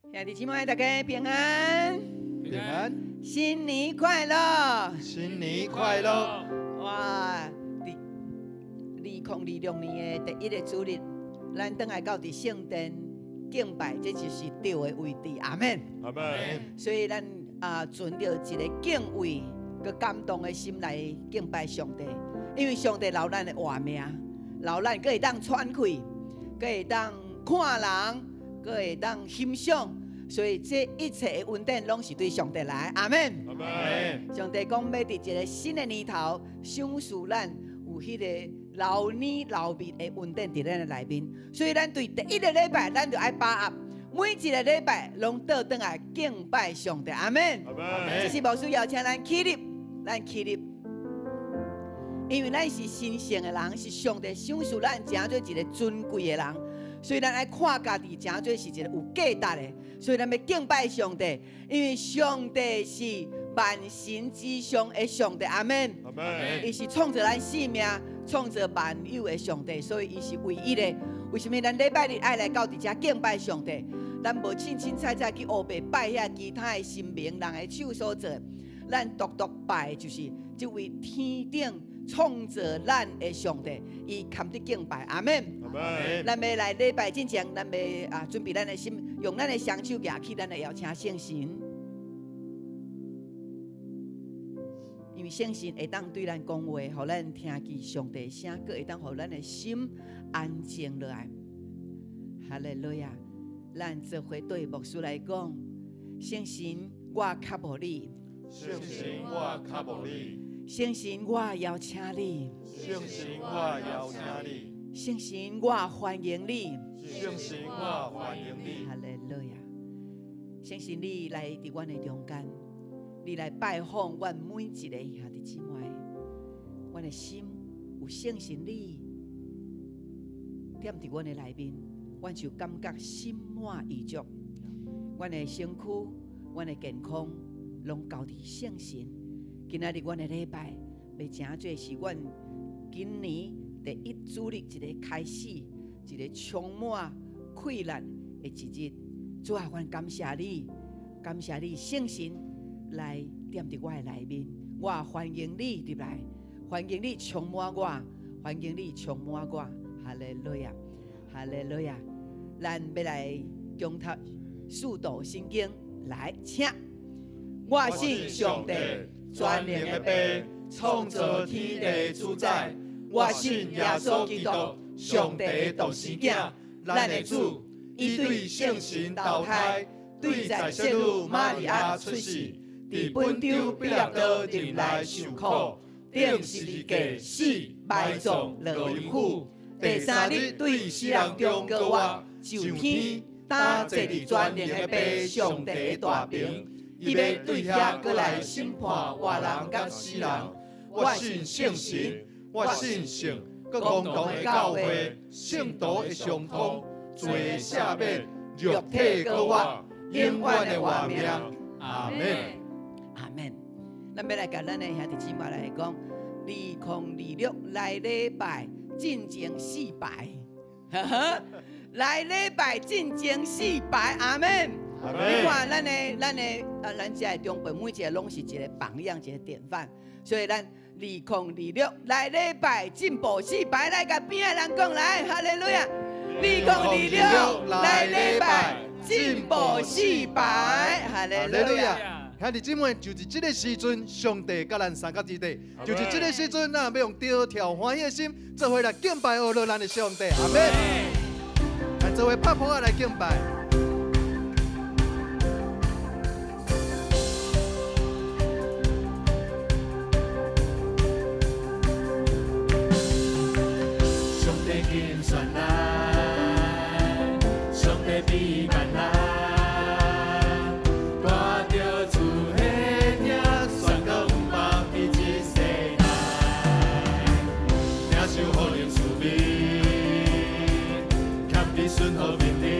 兄弟姊妹，大家平安，平安，新年快乐！新年快乐！哇，2026年的第一个主日，咱等来到伫圣殿敬拜，这就是对的位置。阿门。阿门。所以咱存着一个敬畏、佮感动的心来敬拜上帝，因为上帝留咱的活命，留咱可以当喘气，可以当看人，可会当欣赏。所以这一切的恩典拢是对上帝来，阿门。阿门。上帝讲要伫一个新的年头，赏赐咱有迄个老年老密的恩典伫咱的内面。所以咱对第一个礼拜，咱就爱把握每一个礼拜拢倒转来敬拜上帝，阿门。阿门。这是牧师邀请咱起立，咱起立，因为咱是神圣的人，是上帝赏赐咱诚做一个尊贵的人。所以咱爱看家己诚做是一个有价值的，所以咱要敬拜上帝，因为上帝是万神之上的上帝，阿门。阿门。伊是创造咱生命、创造万有的上帝，所以伊是唯一的。为什么咱礼拜日爱来到伫遮敬拜上帝？咱无凊彩去黑白拜遐其他的神明、人的手所做，咱独拜就是这位天顶创造咱的上帝，伊堪得敬拜，阿门。阿门。咱要来礼拜之前，咱要准备咱的心，用咱的双手举起，咱来邀请圣神，因为圣神会当对咱讲话，互咱听见上帝声，佮会当互咱的心安静落来。哈利路亚！咱做伙对牧师来讲，圣神，我较无你；圣神，我较无你；圣神，我邀请你；圣神，我邀请你；圣神，我欢迎你；圣神，我欢迎你。哈利路亚！圣神，你来伫阮的中间，你来拜访阮每一个兄弟姊妹，阮的心有圣神你踮伫阮的内面。阮就感觉心满意足，阮的身躯、阮的健康，拢交伫圣神。今仔日阮的礼拜，要诚做是阮今年第一主日一个开始，一个充满快乐的一日。主啊，阮感谢你，感谢你圣神来踮伫我的内面，我欢迎你入来，欢迎你充满我，欢迎你充满我。哈利路亚，哈利路亚。咱要来共读四道圣经，来请。我信上帝全能的爸，创造天地主宰。我信耶稣基督，上帝的独生子，咱的主。伊对圣神投胎，对在圣女玛利亚出世，伫本州彼拉多任内受苦，顶十字架死，埋葬落阴府。第三日对死人中高活。上天打坐伫全能的爸上帝的大屏，伊要对遐过来审判活人甲死人。我信圣神，我信圣，各共同的教会，圣道的相通，罪的赦免，肉体高活，永远的活命。阿门。阿门。咱要来甲咱的兄弟姊妹来讲，2026来礼拜进前4排，来礼拜进前4排，阿门。阿门。你看咱这中辈每一个拢是一个榜样，一个典范。所以咱2026来礼拜进步4排，来甲边的人讲来，哈利路亚。2026来礼拜进步4排，哈利路亚。兄弟姊妹，就是这个时阵，上帝甲咱三角之地，就是这个时阵，咱要用得跳欢喜的心，做伙来敬拜阿罗咱的上帝。阿门。来做伙拍鼓来敬拜。上帝拣选咱，上帝比万咱。顺和命令，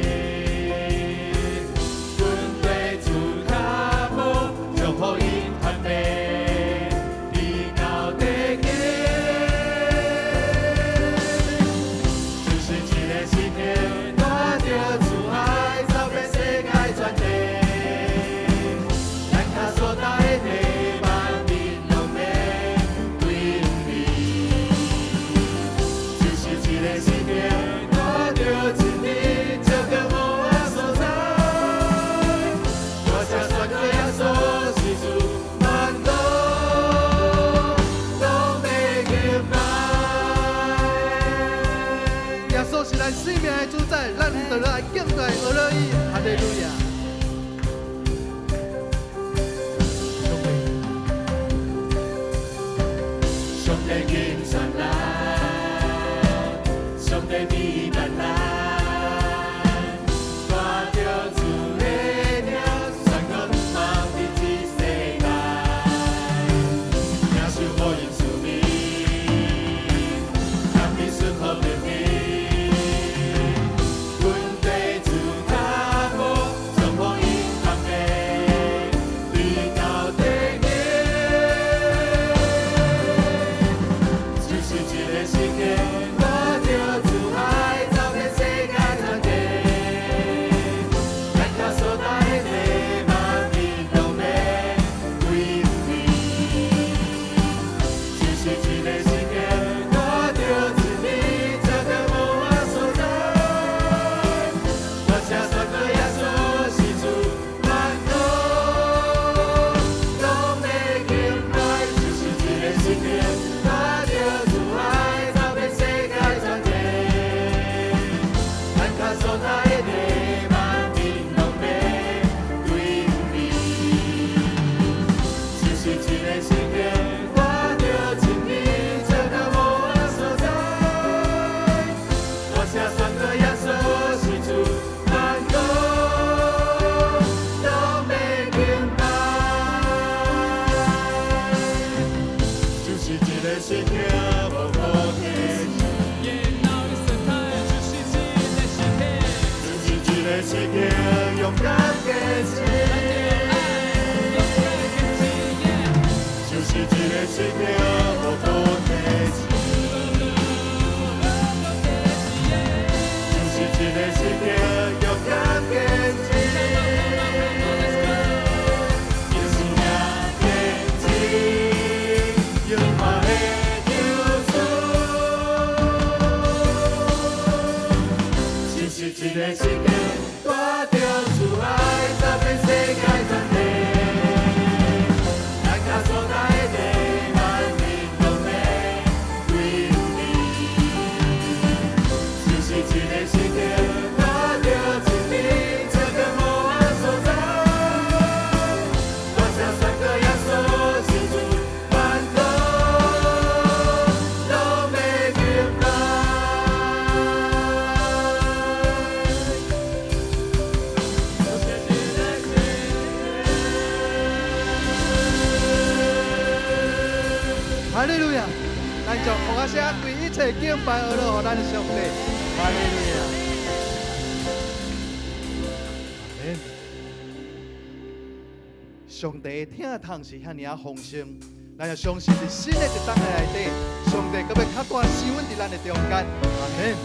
勇敢坚持，就是这个信念无多地址，就是这个信念勇敢坚持，有信仰坚持，永远的救主，就是这个信念带着主爱走遍世界全地。哈利路亚！咱将福啊声对一切敬拜而乐，予咱的上帝。哈利路亚！阿门。上帝的听筒是遐尼啊丰盛，咱要相信伫新的一档的内底，上帝搁要较大升温伫咱的中间。阿门。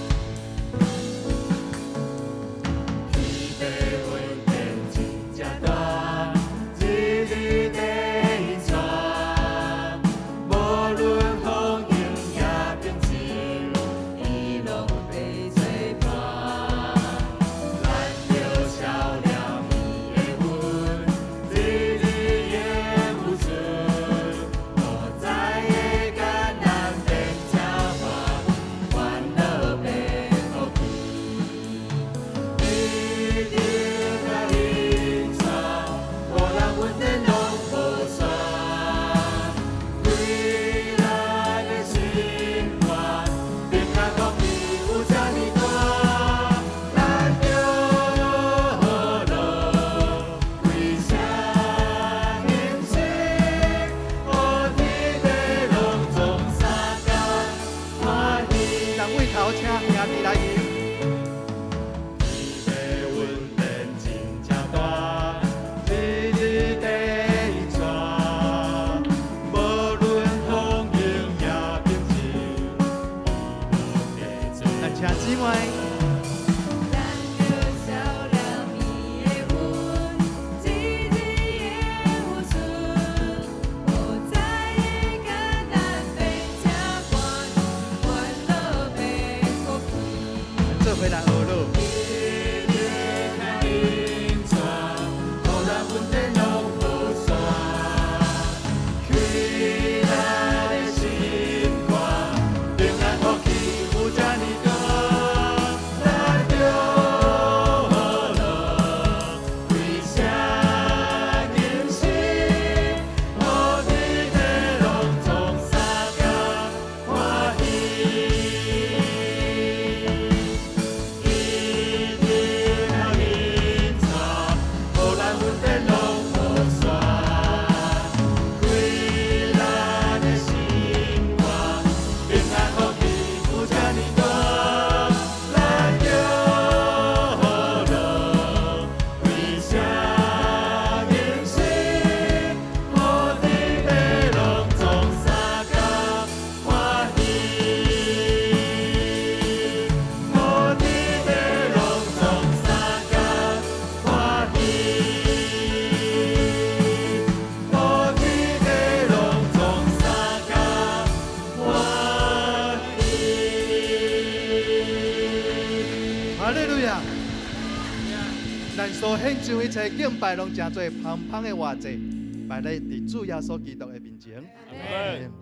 咱所献上一切敬拜，拢成做芳芳的活祭，摆在主耶稣基督的面前。阿门。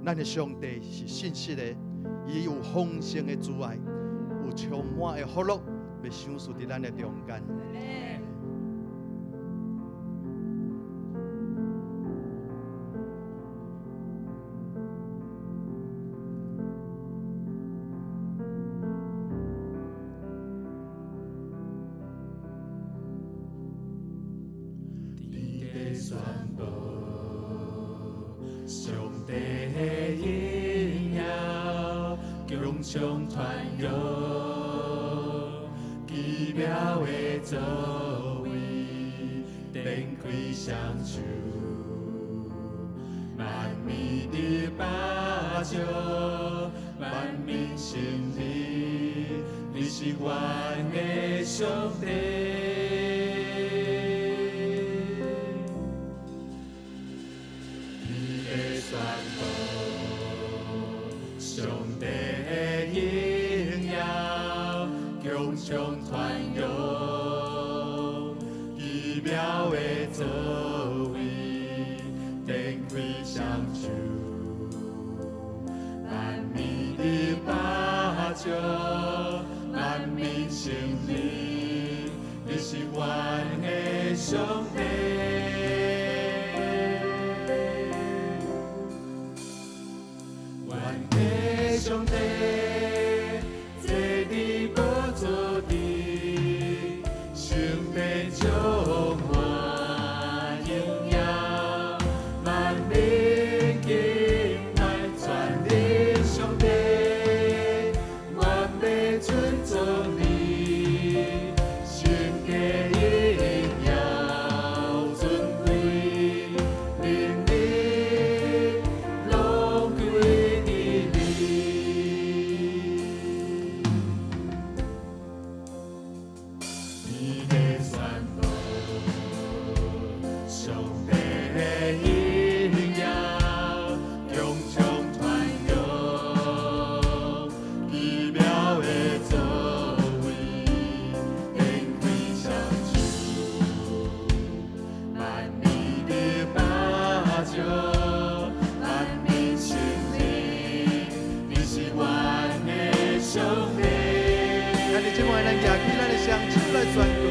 咱的上帝是信实的，伊有丰盛的慈爱，有充满的福乐，要享受在咱的中间。宣布上帝的荣耀，强强传扬，奇妙妙的作为，展开双手，万民的巴掌，万民心里，你是阮的上帝。你的宣布，上帝的荣耀，强强传扬，奇妙的作为，展开双手，万民的巴掌，万民心里，你是阮的上帝。阮的上帝，坐伫宝座顶，圣殿充满荣耀，万民敬拜全能上帝，我要尊重你，圣洁荣耀尊贵，灵力拢归你。你的宣布，上帝的荣耀，强强传扬，奇妙的作为，展开双手，万民的巴掌，万民心里，你是阮的上帝。咱哋今晚咱举起咱的双手来宣告，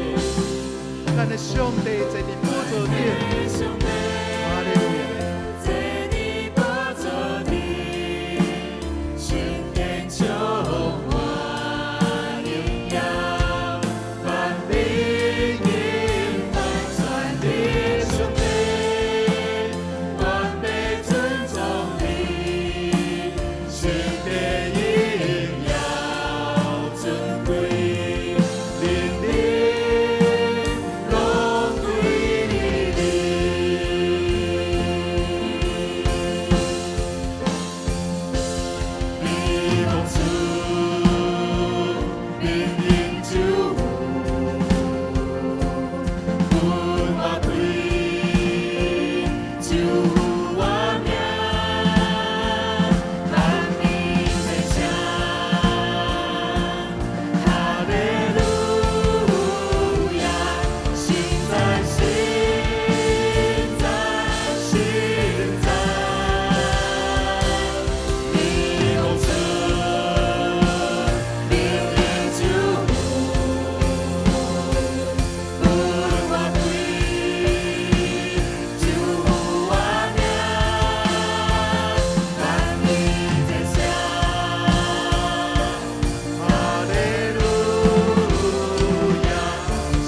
咱的上帝坐伫宝座顶，哈利路亚。坐伫宝座顶，圣殿充满荣耀，万民敬拜全能上帝，我要尊重你，圣殿荣耀尊贵，灵力拢归你。你望出明英主，阮我对主我名，万民在唱，哈利路亚，现在现在，你望出明英主，阮我对主我名，万民在唱，哈利路亚，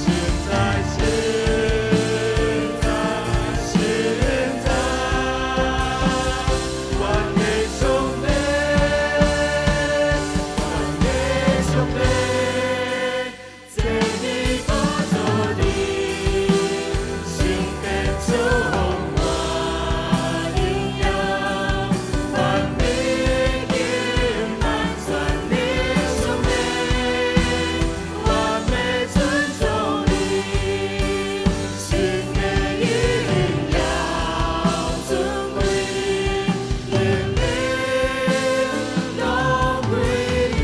现在，阮的上帝，阮的上帝，坐伫宝座顶，圣殿充满荣耀，万民敬拜全能上帝，我要尊重你，圣洁荣耀尊贵，灵力拢归你。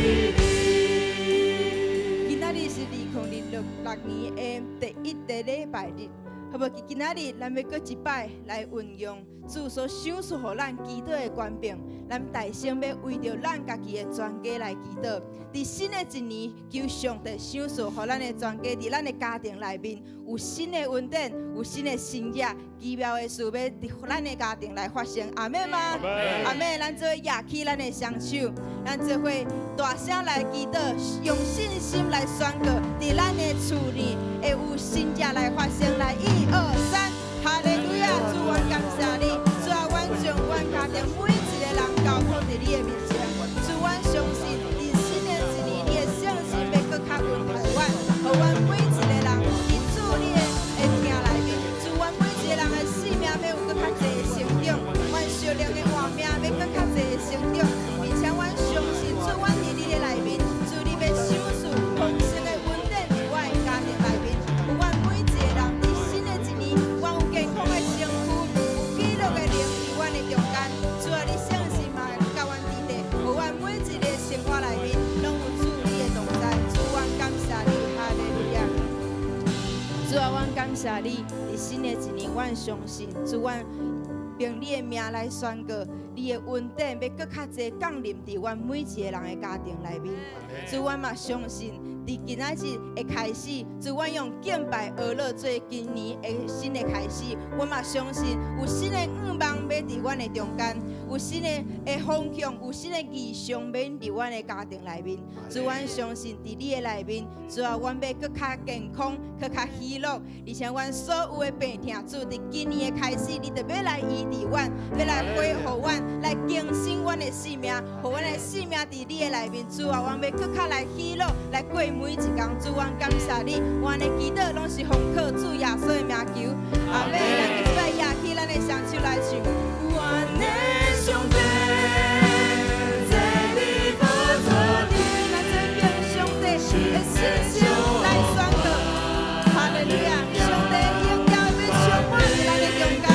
今仔日是2026年的第一个礼拜日，好无？今仔日咱要搁一摆来运用主所赏赐予咱祈祷的权柄，咱大声要为着咱家己的全家来祈祷。伫新的一年，求上帝赏赐予咱的全家，伫咱的家庭内面有新的恩典，有新的新业，奇妙的事要伫咱的家庭来发生。阿门吗？阿门。咱做举起咱的双手，咱做伙大声来祈祷，用信心来宣告，伫咱的厝里会有新业来发生。来，1、2、3，哈利路亚！主，我感谢你，主啊，阮将阮家庭每一个人交托伫你的面前。主，阮相信，伫新的一年，你的圣心要搁较温台阮，互阮。主啊，阮感谢你，伫新的一年，阮相信主，阮凭你的名来宣告，你的恩典要搁较侪降临伫阮每一个人的家庭内面。主，阮嘛相信，伫今仔日的开始，主，阮用敬拜而乐做今年的新的开始。阮嘛相信，有新的愿望要伫阮的中间，有新的方向，有新的意向要伫阮的家庭内面。主，阮相信伫你的内面，主啊，阮要搁较健康，搁较喜乐，而且阮所有的病痛，主伫今年的开始，你就要来医治阮，要来恢复阮，来更新阮的性命，互阮的性命伫你的内面。主啊，阮要搁较来喜乐，来过每一天。主，阮感谢你，阮的祈祷拢是奉靠主耶稣的名求。阿门。咱就来举起咱的双手来唱。阮的上帝，这你宝座里，咱尊敬上帝的信心来宣告。哈利路亚，上帝的荣耀要充满咱的中间。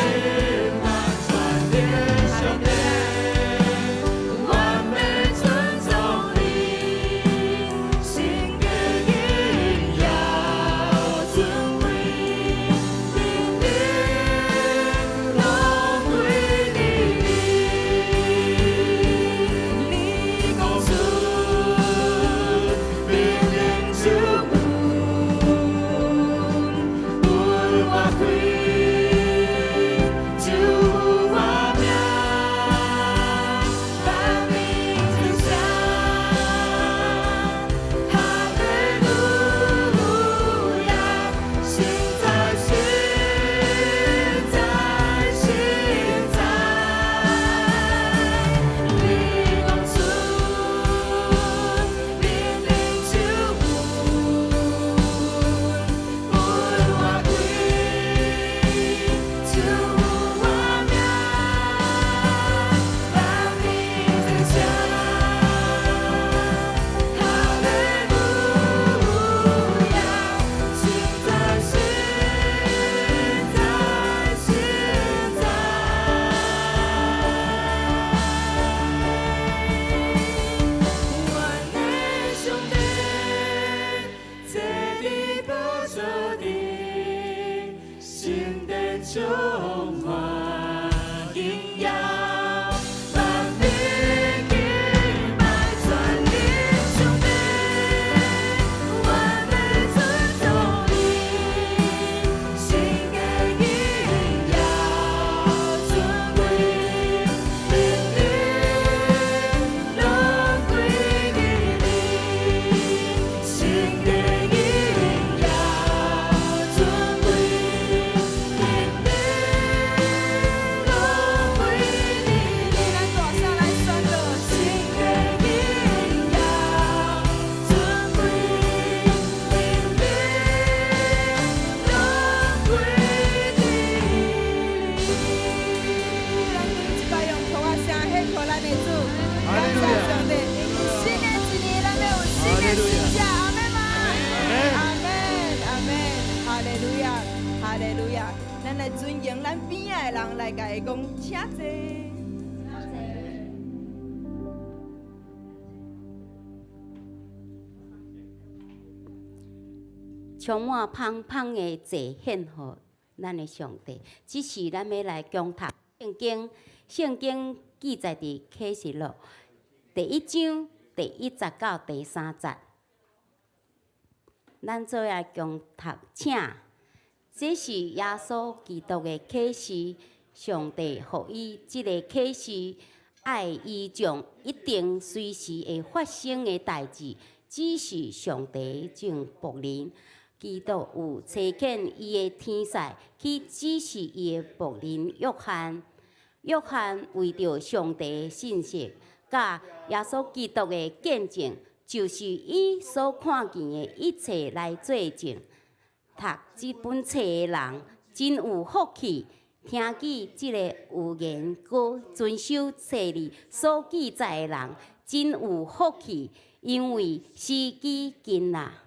充满芳芳的祭献予咱的上帝，只是咱要来共读圣经。圣经记载伫启示录第1章第1节到第3节，咱做来共读，请。这是耶稣基督的启示，上帝予伊即个启示，爱伊将一定随时会发生的代志，只是上帝正仆人。基督有差遣伊的天使去指示伊的仆人约翰。约翰为着上帝的信息，甲耶稣基督的见证，就是伊所看见的一切来做证。读这本册的人真有福气，听见这个有言搁遵守册里所记载的人真有福气，因为时机近啦。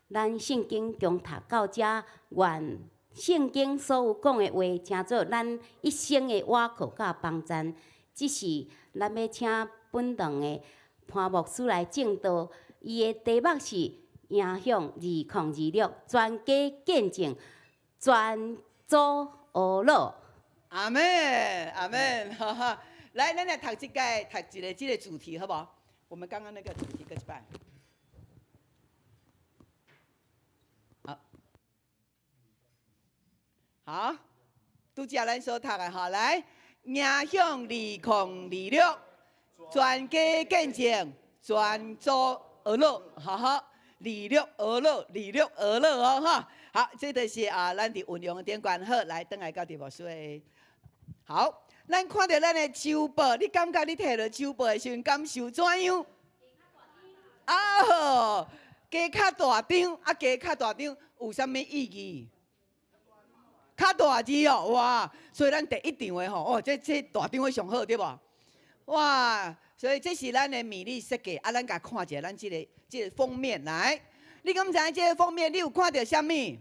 咱圣经共读到这，愿圣经所有讲的话，成做咱一生的倚靠甲帮赞。只是咱要请本堂的潘牧师来正道，伊的题目是影响2026全家见证，全组学乐。阿门，阿门，哈哈！来，咱来读这个主题，好不好？我们刚刚那个主题，搁一摆。好，好，拄则咱所读的哈，来，影响2026，全家见证，全组学乐，哈哈，26学乐哦，哈。好，这就是咱伫运用的点关好，来转来到题目书的。好，咱看到咱的周报，你感觉你摕到周报的时阵感受怎样？好，加较大张，加较大张有啥物意义？较大字哦，哇！所以咱第一张的吼，这大张的上好对无？哇！所以这是咱的美丽设计，咱甲看一下咱这个封面来。你敢知这个封面你有看到啥物？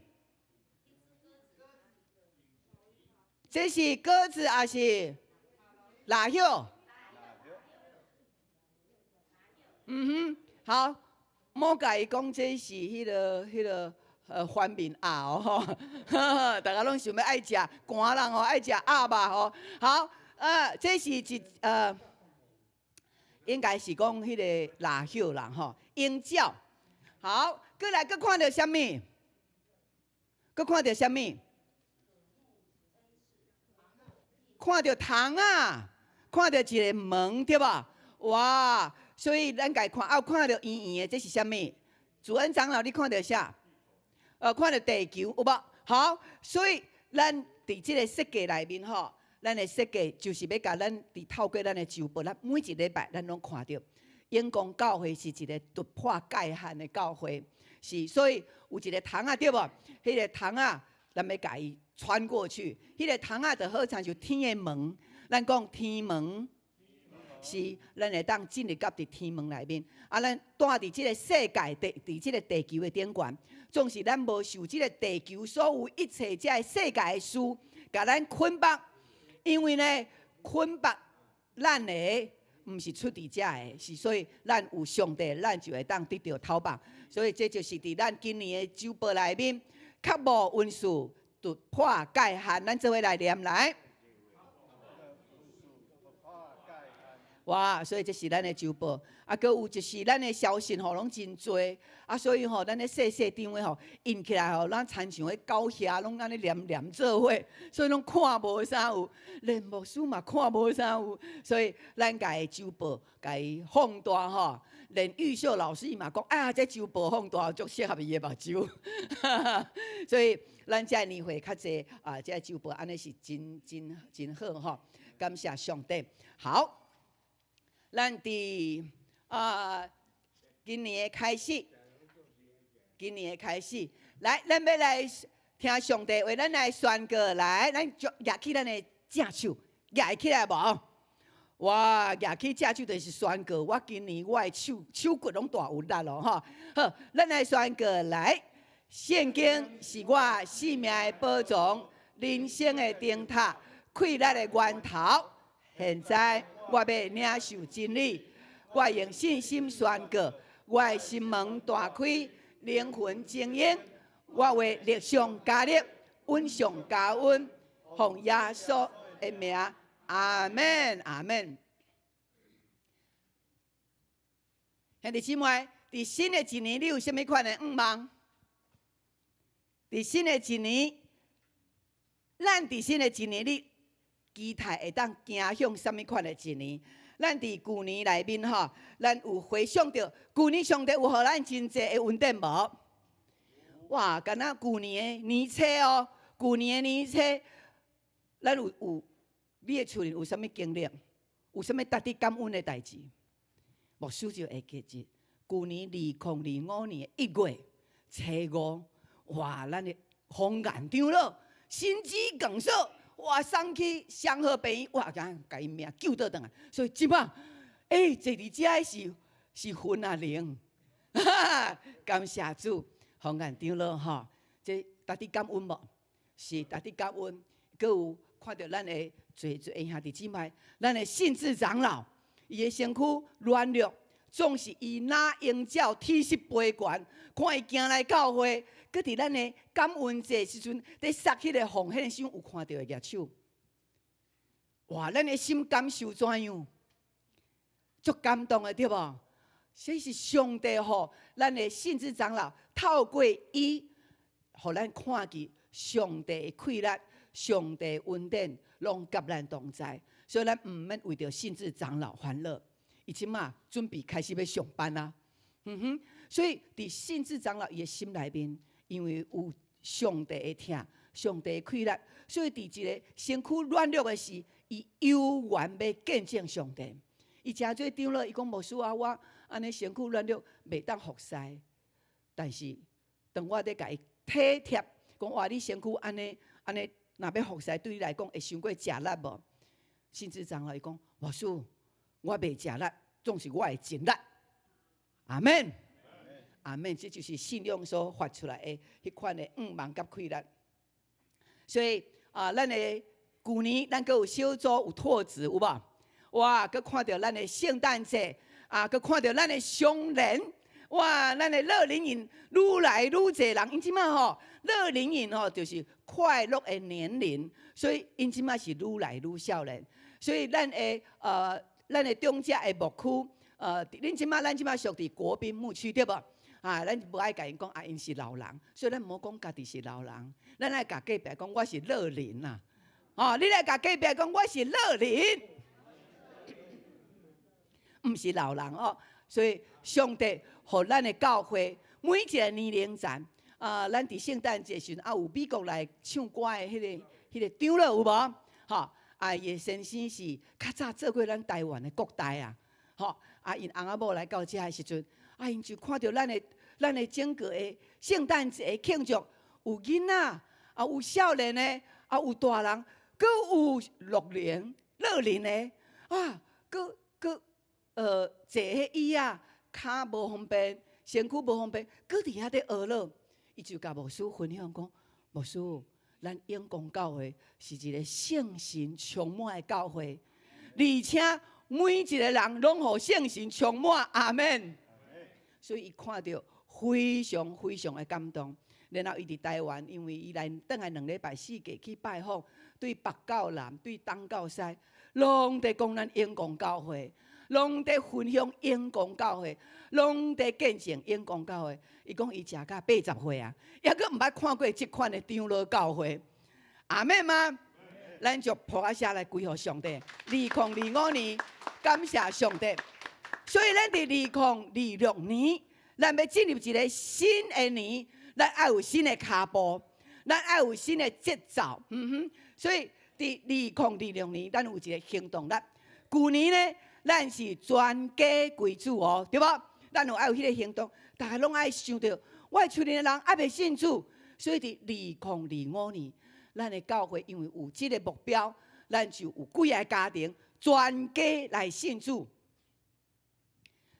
这是鸽子还是蜡叶？好，莫甲伊讲这是迄个番面鸭哦吼，大家拢想要爱食寒人哦爱食鸭吧吼。好，这是应该是讲迄个蜡叶啦吼，鹰角。好，过来搁看到啥物？搁看到啥物？看到虫啊，看到一个门对吧？哇！所以咱家看，看到圆圆的，这是啥物？主任长老，你看到啥？看到地球有无？好，所以咱伫这个设计内面吼，咱的设计就是要甲咱透过咱的周报，咱每一礼拜咱拢看到。永光教会是一个突破界限的教会，是，所以有一个虫啊，对无？迄个虫啊，咱要甲伊穿过去，迄个虫仔就好像就天的门，咱讲天门，是咱会当进入到伫天门内面。咱住伫即个世界，伫即个地球的顶悬，总是咱无受即个地球所有一切遮世界的事，甲咱捆绑。因为呢，捆绑咱的毋是出伫遮的，是所以咱有上帝，咱就会当得到头绑。所以这就是伫咱今年的周报内面，较无温数。突破界限，咱做伙来念来。哇！所以这是咱的周报，搁有就是咱的消息吼，拢真多，所以吼，咱的细张的吼印起来吼，咱亲像迄狗遐拢安尼念做伙，所以拢看无啥有，连牧师嘛看无啥有，所以咱家的周报家己放大吼。连玉秀老师伊嘛讲，这周报放大足适合伊的目睭，所以咱遮年会较济这周报安尼是真好吼，感谢上帝。好，咱伫今年的开始，来，咱要来听上帝为咱来宣告，来，咱举起咱的正手，举起来无？哇，举起正手就是宣告，我今年我的手骨拢大有力咯吼。好，咱来宣告来，圣经是我生命的宝藏，人生的灯塔，快乐的源头。现在我要领受真理，我用信心宣告，我的心门大开，灵魂精英，我为力上加力，稳上加稳，奉耶稣的名。阿门，阿门。兄弟姊妹，伫新的一年，你有啥物款的愿望？伫新的一年，咱伫新的一年，你期待会当行向啥物款的一年？咱伫旧年内面吼，咱有回想到旧年上帝有互咱真济的恩典无？哇，敢若旧年的年初哦，旧年的年初，咱有。你的厝里有啥物经历？有啥物值得感恩的代志？牧师就会记住，旧年2025年1月初5，哇，咱的红眼长老心肌梗塞，哇，送去上好病院，哇，甲伊命救倒转来。所以即摆，坐伫遮是魂啊灵，感谢主，红眼长老吼，这值得感恩无？是值得感恩，搁有看到咱的。做兄弟姊妹，咱的信志长老，伊的身躯软弱，总是以那鹰鸟体势飞悬，看伊行来教会，搁伫咱的感恩节时阵，伫撒迄个奉献箱有看到的举手。哇，咱的心感受怎样？足感动的对无？这是上帝吼，咱的信子长老透过伊，互咱看见上帝的快乐、上帝的恩典，拢甲咱同在。所以咱毋免为着信子长老烦恼。伊即马准备开始要上班啊，所以伫信子长老伊的心内面，因为有上帝的疼、上帝的快乐，所以伫一个身躯软弱的时，伊悠远要见证上帝。伊诚做长老，伊讲牧师啊，我安尼身躯软弱，袂当服侍。但是当我伫甲伊体贴，讲哇，你身躯安尼，若要服侍，对你来讲会伤过食力无？信子长老伊讲，牧师，我袂食力，总是我会尽力。阿门，阿门，这就是信仰所发出来的迄款的望甲快乐。所以咱的旧年咱阁有小组有拓殖有无？哇，阁看到咱的圣诞节阁看到咱的双联。哇，咱的乐龄营愈来愈侪人，因即马吼乐龄营吼就是快乐的年龄，所以因即马是愈来愈少年。所以咱的中正的牧区，咱即马属伫国宾牧区对无？咱无爱甲因讲因是老人，所以咱无讲家己是老人，咱爱甲隔壁讲我是乐龄啊。你来甲隔壁讲我是乐龄，毋是老人哦。所以上帝互咱的教会每一个年龄层，咱伫圣诞节时有美国来唱歌的迄个长老有无？伊的先生是较早做过咱台湾的国台啊，因翁仔某来到遮的时阵，因就看到咱的整个的圣诞节庆祝，有囡仔，有少年的，有大人，阁有乐龄的，阁坐迄椅啊，骹无方便，身躯无方便，搁伫遐伫学乐。伊就甲牧师分享讲，牧师，咱永光教会是一个圣神充满的教会，而且每一个人拢互圣神充满，阿门。所以伊看到非常非常的感动。然后伊伫台湾，因为伊来倒来2礼拜4假去拜访，对北到南，对东到西，拢在讲咱永光教会。拢在分享永光教会，拢在见证永光教会。伊讲伊食到80岁啊，抑阁毋捌看过即款的长老教会。阿妹吗？咱就抱啊下来归互上帝。2025年，感谢上帝。所以咱伫2026年，咱要进入一个新的年，咱爱有新的脚步，咱爱有新的节奏。所以伫2026年，咱有一个行动力。旧年呢？咱是全家归主哦，对无？咱有爱有迄个行动，大家拢爱想到，我厝里的人还袂信主，所以伫2025年，咱的教会因为有即个目标，咱就有几个家庭全家来信主，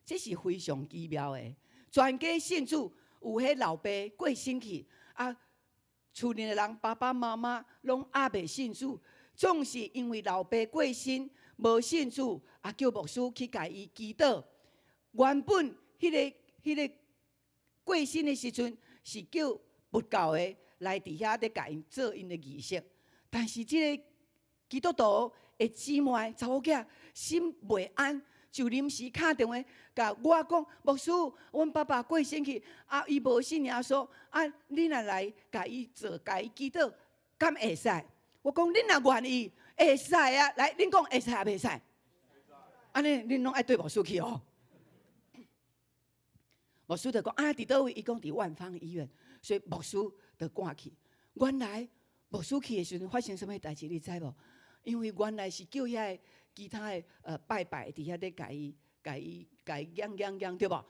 这是非常奇妙的。全家信主，有迄老爸过身去，厝里的人爸爸妈妈拢还袂信主，总是因为老爸过身。无信主，叫牧师去甲伊祈祷。原本迄个过身的时阵，是叫佛教的来伫遐咧甲因做因的仪式。但是即个基督徒的姊妹查某囝心袂安，就临时敲电话甲我讲：牧师，阮爸爸过身去，伊无信耶稣，你若来甲伊做，甲伊祈祷，敢会使？我讲恁若愿意。会使啊！来，恁讲会使也袂使？安尼恁拢爱对牧师去哦。牧师就讲伫倒位？伊讲伫万芳医院，所以牧师就赶去。原来牧师去的时阵发生什么代志，你知无？因为原来是叫遐其他的拜拜伫遐咧甲伊养对无？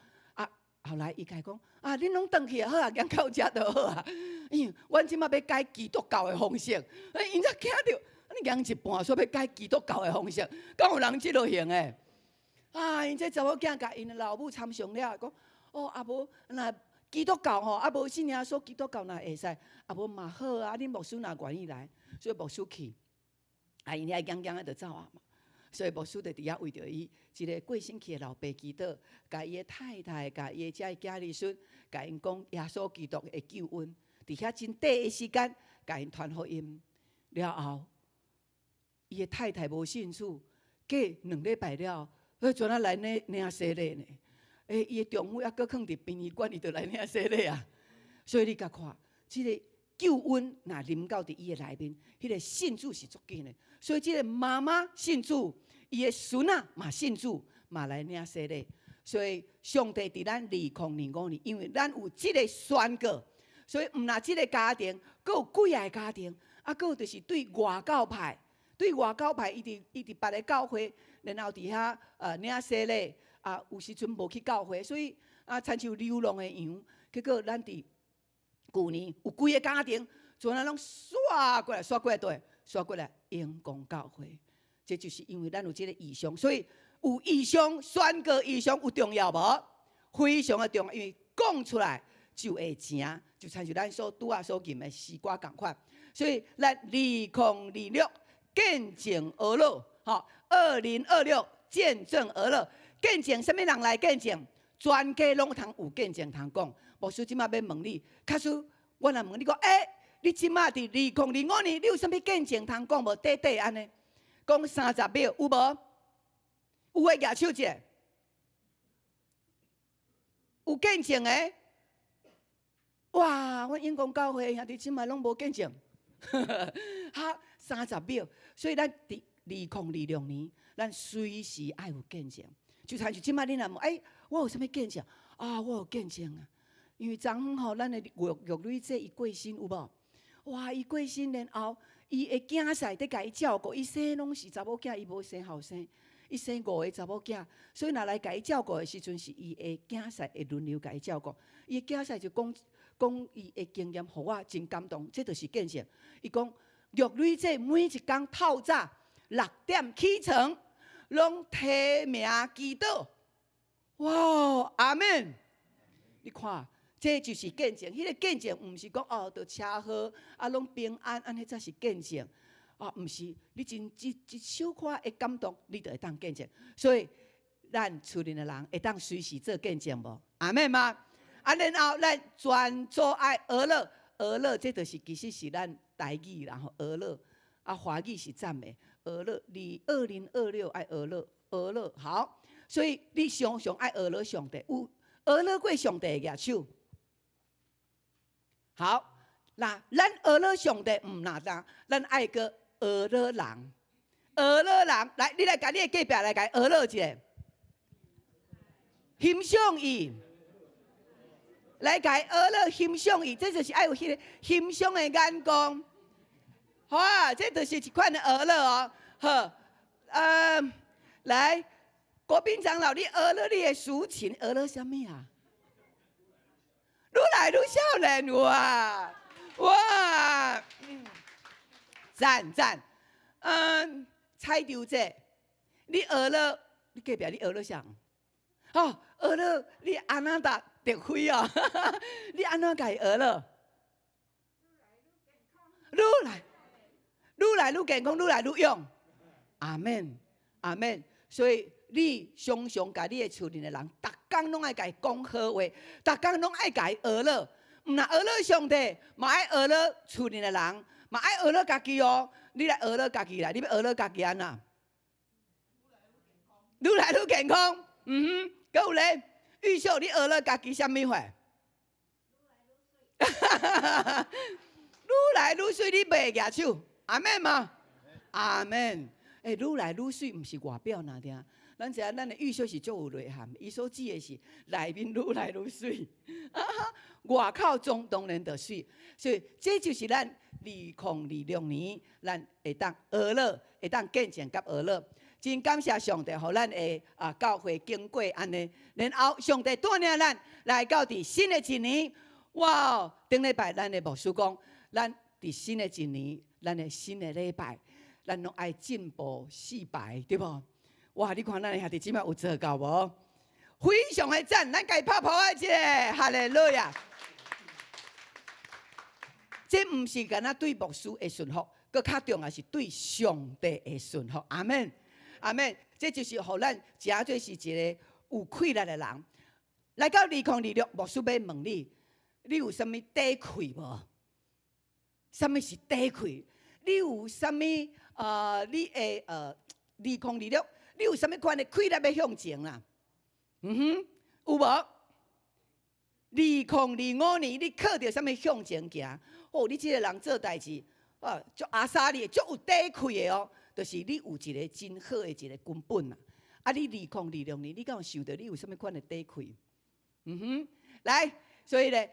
后来伊甲伊讲恁拢转去好养到遮就好啊。因为阮即马要改基督教的方式，因才听到。养一半，所以要改基督教的方式，敢有人即落型诶？因这查某囝甲因老母参详了，讲无若基督教吼，无信耶稣基督教若会使，无嘛好啊。恁牧师若愿意来，所以牧师去，因遐养就走啊嘛。所以牧师就伫遐为着伊一个过身去的老爸祈祷，甲伊的太太、甲伊的遮囝儿孙，甲因讲耶稣基督的救恩，伫遐真短的时间，甲因传福音了后，伊的太太无信主，过2礼拜了，全啊来领洗礼呢。伊的丈夫还搁囥伫殡仪馆，伊就来领洗礼啊。所以你甲看，即个救恩若临到伫伊的内面，迄个信主是足紧的。所以即个妈妈信主，伊的孙仔嘛信主，嘛来领洗礼。所以上帝伫咱2025年，因为咱有即个宣告，所以毋若即个家庭，阁有几个家庭，阁有就是对外教派，伊伫别个教会，然后伫遐领洗礼，有时阵无去教会，所以亲像流浪的羊。结果咱伫旧年有几个家庭，全啊拢刷过来，刷过来阳光教会。这就是因为咱有即个异象，所以有异象宣告异象有重要无？非常的重要，因为讲出来就会成，就亲像咱所吟的诗歌共款。所以咱2026见证而乐，2026见证而乐。见证什么人来见证？全家拢通有见证通讲。牧师即马要问你，假使我若问你讲，你即马伫2025年，你有啥物见证通讲无？短安尼，讲30秒有无？有诶，举手者。有见证诶？哇！阮永光教会兄弟即马拢无见证，哈，30秒。所以咱伫2026年，咱随时爱有见证。就亲像即马恁若问，我有啥物见证？我有见证啊！因为昨昏吼，咱的玉女姐伊过身有无？哇！伊过身，然后伊的囝婿伫甲伊照顾，伊生拢是查某囝，伊无生后生，伊生5个查某囝，所以若来甲伊照顾的时阵，是伊的囝婿会轮流甲伊照顾。伊的囝婿就讲伊的经验，互我真感动，这就是见证。伊讲玉女姐每一工透早6点起床，拢提名祈祷。哇！阿们！你看。这就是见证，迄个见证毋是讲着车祸拢平安，安尼才是见证。毋是，你真一小可的感动，你就会当见证。所以，咱厝里的人会当随时做见证无？阿妹吗？然后咱专做爱俄乐，俄乐这就是其实是咱台语，然后俄乐华语是赞美俄乐。你2026爱俄乐，俄乐好。所以你常爱俄乐上帝，有俄乐过上帝的举手。好，那咱俄勒上帝毋哪当，咱爱个俄勒人，来，你来甲你的隔壁来甲俄勒一下，欣赏伊，来甲俄勒欣赏伊，这就是爱有迄个欣赏的眼光，好啊，这就是一款的俄勒哦，好，来，国宾长老，你俄勒你的抒情，俄勒什么啊？愈来愈少年哇！赞！彩丢姐，你学了，你隔壁你学了啥？学了你安那达得辉哦，你安怎甲伊学了？愈来愈健康，愈来愈勇。阿门。所以你常常甲你的厝里的人，逐工拢爱甲伊讲好话，逐工拢爱甲伊学了，毋若学了上帝，嘛爱学了厝里的人，嘛爱学了家己哦。你来学了家己啦，你要学了家己安那？愈来愈健康。搁有咧，玉秀，你学了家己啥物话？愈来愈水，你袂举手，阿门吗？阿门。愈来愈水，毋是外表那点。咱知影，咱的玉秀是足有内涵，伊所指的是内面愈来愈水，外口当然就水。所以这就是咱2026年，咱会当学乐，会当见证甲学乐。真感谢上帝，互咱的教会经过安尼，然后上帝带领咱来到伫新的一年。哇！顶礼拜咱的牧师讲，咱伫新的一年，咱的新的礼拜。咱拢爱进步4排，对无？哇！你看咱的兄弟姊妹有做到无？非常的赞，咱家拍拍一下，哈利路亚！这毋是干那对牧师的顺服，搁较重要是对上帝的顺服。阿门。阿们，这就是互咱真做是一个有气力的人。来到2026，牧师要问你，你有啥物底气无？啥物是底气？你有啥物你的2026，你有啥物款的气力要向前啦？有无？2025年，你靠着啥物向前行？哦，你这个人做代志，足阿莎利，足有底气的哦，就是你有一个真好的一个根本啦。啊，你2026年，你敢有想到你有啥物款的底气？来，所以咧，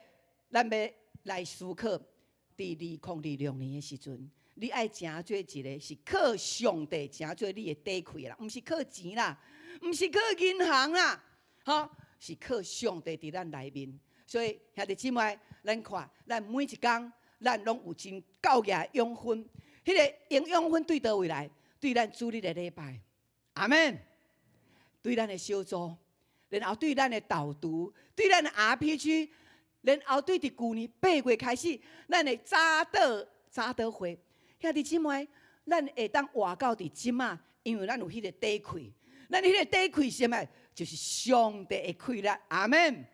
咱要来思考，伫2026年的时阵，你爱真做一个是靠上帝真做你的底气啦，毋是靠钱啦，毋是靠银行啦，是靠上帝伫咱内面。所以兄弟姊妹，咱看，咱每一天，咱拢有真够牙养分。迄个用养分对倒位来？对咱主日的礼拜，阿门。对咱的小组，然后对咱的导读，对咱的 RPG， 然后对伫旧年8月开始，咱的早祷会，兄弟姊妹，咱会当活到伫即仔，因为咱有迄个底气。咱迄个底气是啥物？就是上帝的气力，阿门。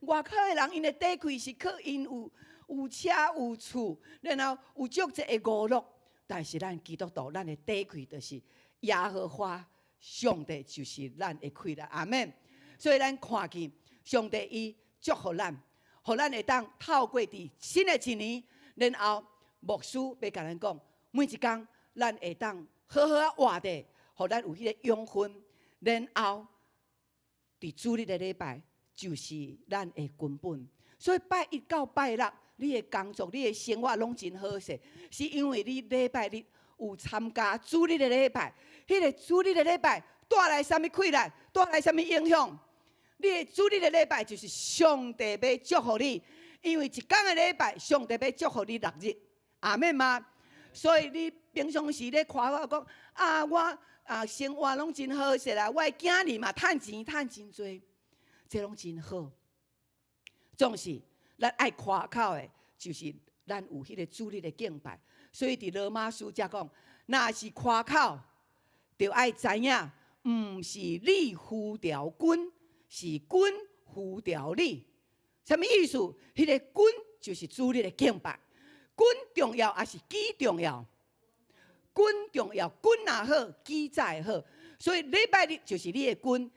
外口的人，因的底气是靠因有车有厝，然后有足济的娱乐。但是咱基督徒，咱的底气就是耶和华上帝，就是咱的气力，阿门。所以咱看见上帝伊祝福咱，互咱会当透过伫新的一年，然后牧师要甲咱讲，每一天咱会当好好啊活着，互咱有迄个养分，然后伫主日的礼拜就是咱的根本。所以拜一到拜六，你的工作、你的生活拢真好势，是因为你礼拜日有参加主日的礼拜。迄个主日的礼拜带来啥物气力？带来啥物影响？你的主日的礼拜就是上帝要祝福你，因为一天的礼拜，上帝要祝福你6日，阿门吗？所以你平常时咧夸我讲我生活拢真好势啦，我的囝儿嘛趁钱趁真多，这拢真好。总是咱爱夸口的，就是咱有迄个主日的敬拜。所以伫罗马书才讲，若是夸口，就爱知影，毋是你呼召君，是君呼召你。什么意思？迄个君就是主日的敬拜。君重要还是己重要？君重要，君也好，己才好。所以礼拜日就是你的君，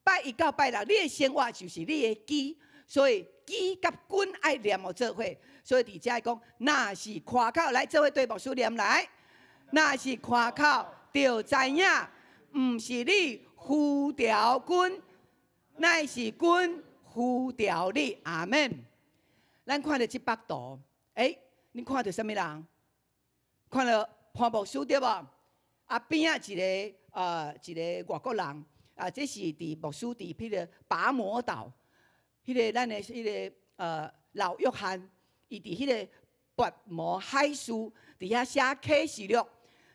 拜一到拜六，你的生活就是你的己。所以己甲君爱连互做伙。所以伫遮讲，若是夸口，来做伙对牧师念来。若是夸口，就知影，毋是你呼召君，乃是君呼召你。阿门。咱看到这幅图，你看到什么人？看到潘牧师对无？边一个外国人，这是伫牧师伫迄个拔摩岛，迄个咱的迄个老约翰，伊伫迄个拔摩海书伫遐写启示录，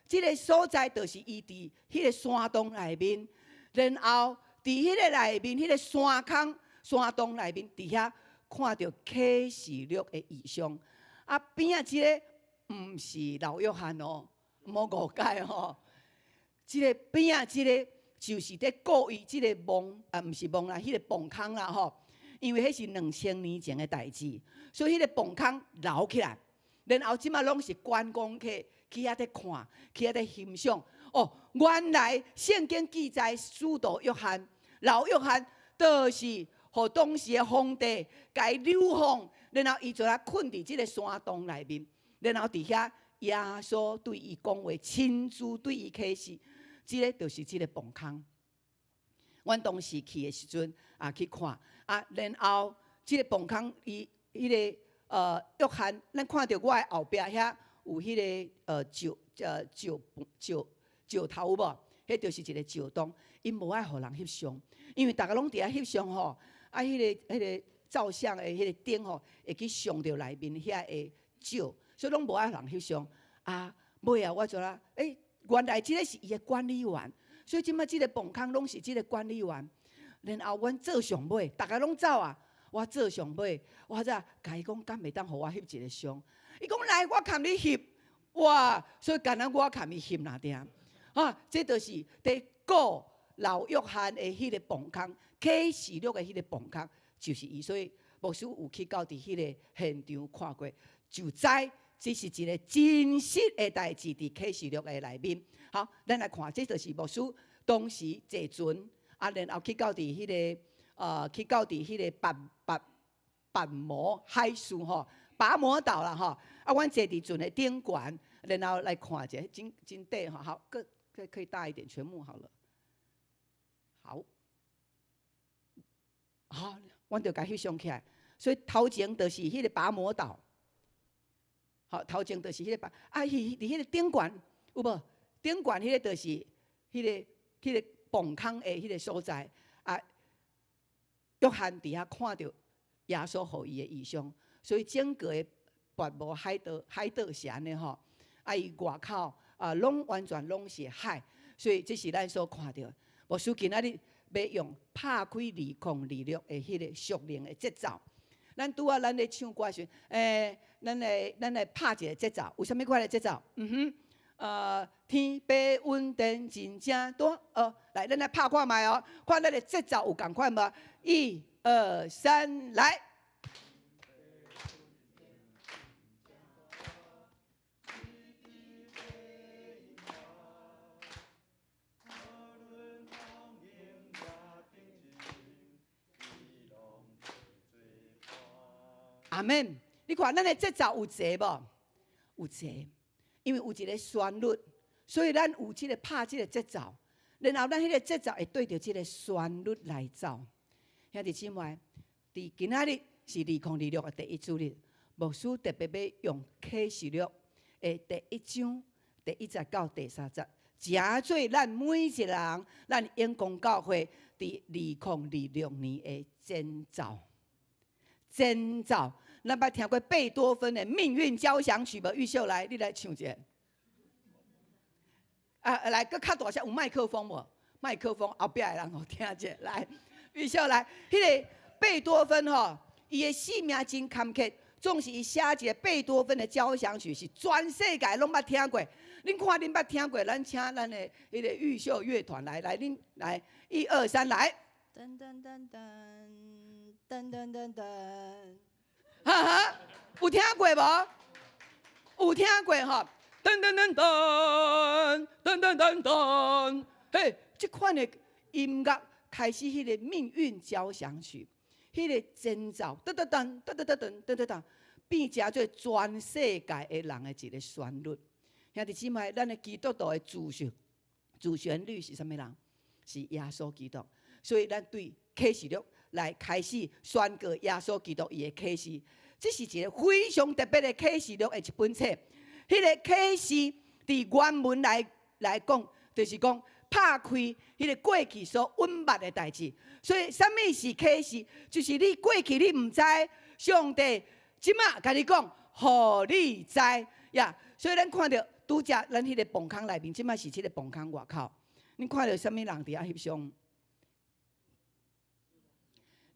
这个所在就是伊伫迄个山洞内面，然后伫迄个内面，迄个山洞内面伫遐看到启示录的异象。边即个毋是老约翰哦，毋好误解哦。即个边即个就是在故意即个梦毋是梦啦，迄个崩坑啦吼。因为迄是2000年前的代志，所以迄个崩坑留起来，然后即马拢是观光客去遐在看，去遐在欣赏。原来圣经记载使徒约翰，老约翰就是互当时的皇帝甲伊流放，然后伊就困伫即个山洞内面，然后伫遐耶稣对伊讲话，亲自对伊启示，即个就是即个崩坑。阮当时去的时阵去看然后即个崩坑伊迄个约翰，咱看到我的后壁遐有迄个石头无？迄就是一个石洞，因无爱互人翕相，因为大家拢伫遐翕相吼，迄个照相的迄个灯吼，会去伤到内面遐的石，所以拢无爱人翕相。尾我就原来即个是伊的管理员，所以即摆即个崩坑拢是即个管理员。然后阮做上尾，大家拢走我做上尾，我才甲伊讲，敢袂当互我翕一个相？伊讲来，我牵你翕，哇！所以干那我牵伊翕哪点？这就是伫告老约翰的迄个磅空，启示录的迄个磅空，就是伊。所以牧师有去到伫迄个现场看过，就知这是一个真实的代志，伫启示录的内面。好，咱来看，这就是牧师当时坐船，然后去到伫迄个去到伫迄个拔摩海树拔摩岛啦阮坐伫船的顶悬，然后来看一下，真短好，可以大一点，全幕好了。好，阮就甲翕相起来。所以头前就是迄个拔摩岛，好，头前就是迄个伫迄个顶悬有无？顶悬迄个就是迄个磅空的迄个所在约翰伫遐看到耶稣予伊的异象，所以整个的拔摩海岛是安尼伊外口拢完全拢是海，所以这是咱所看到。牧师今仔日要用拍开2026的迄个属灵的节奏。咱拄咱咧唱歌时，咱来拍一个节奏，有啥物款的节奏？天白云电真正大来，咱来拍看卖看咱的节奏有共款无？1、2、3，来！阿们，你看咱的节奏有齐无？有齐，因为有一个旋律，所以咱有即个拍即个节奏，然后咱迄个节奏会对着即个旋律来走。兄弟姊妹，伫今仔日是2026的第一主日，牧师特别要用启示录的第1章第1节到第3节，诚做咱每一个人，咱永光教会伫2026年的前奏。前奏，咱捌听过贝多芬的《命运交响曲》无？玉秀来，你来唱一下。来，搁较大声，有麦克风无？麦克风后壁的人听者来。玉秀来，迄个贝多芬伊的生命真坎坷，总是伊写一个贝多芬的交响曲，是全世界拢捌听过。恁看恁捌听过，咱请咱的迄个玉秀乐团来，恁来，1、2、3，来。噔噔噔噔噔噔噔噔，有听过无？有听过噔噔噔噔噔噔噔噔，嘿，这款的音乐开始迄个命运交响曲，迄个前奏噔噔噔噔噔噔噔噔噔，变成做全世界的人的一个旋律。兄弟姊妹，咱的基督徒的主旋律是啥物人？是耶稣基督。所以咱对启示录来开始宣告耶稣基督伊的启示，这是一个非常特别的启示录的一本册。迄个启示伫原文来讲，就是讲拍开迄个过去所隐瞒的代志。所以，啥物是启示？就是你过去你唔知，上帝即马甲你讲，互你知呀。所以咱看到拄则咱迄个磅空内面，即马是即个磅空外口，恁看到啥物人伫遐翕相？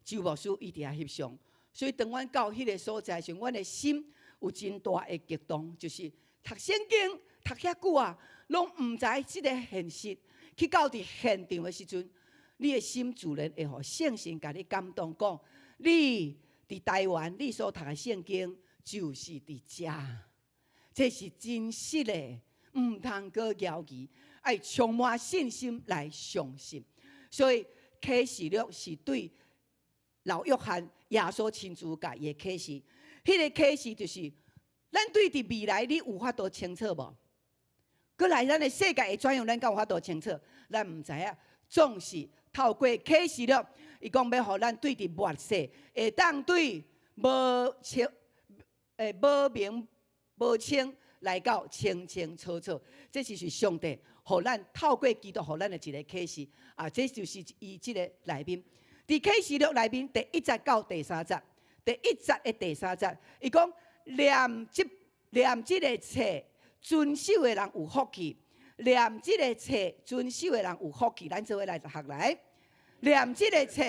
周牧师伊伫遐翕相，所以当阮到迄个所在时，阮的心有真大的激动，就是读圣经读遐久拢毋知即个现实。去到伫现场的时阵，你的心自然会互圣神甲你感动，讲你伫台湾你所读的圣经就是伫遮，这是真实的，毋通阁谣疑，爱充满信心来相信。所以启示录是对老约翰耶稣亲自甲伊的启示，迄个启示就是咱对伫未来你有法度清楚无？搁来咱的世界会怎样？咱敢有法度清楚？咱毋知影，总是透过启示录，伊讲要互咱对伫末世会当对无明无清来到清清楚楚。这就是上帝互咱透过基督互咱的一个启示这就是伊即个内面。伫启示录内面第1节到第3节，第1节的第3节，伊讲念即个册，遵守的人有福气；念即个册，遵守的人有福气。咱做伙来学来，念即个册，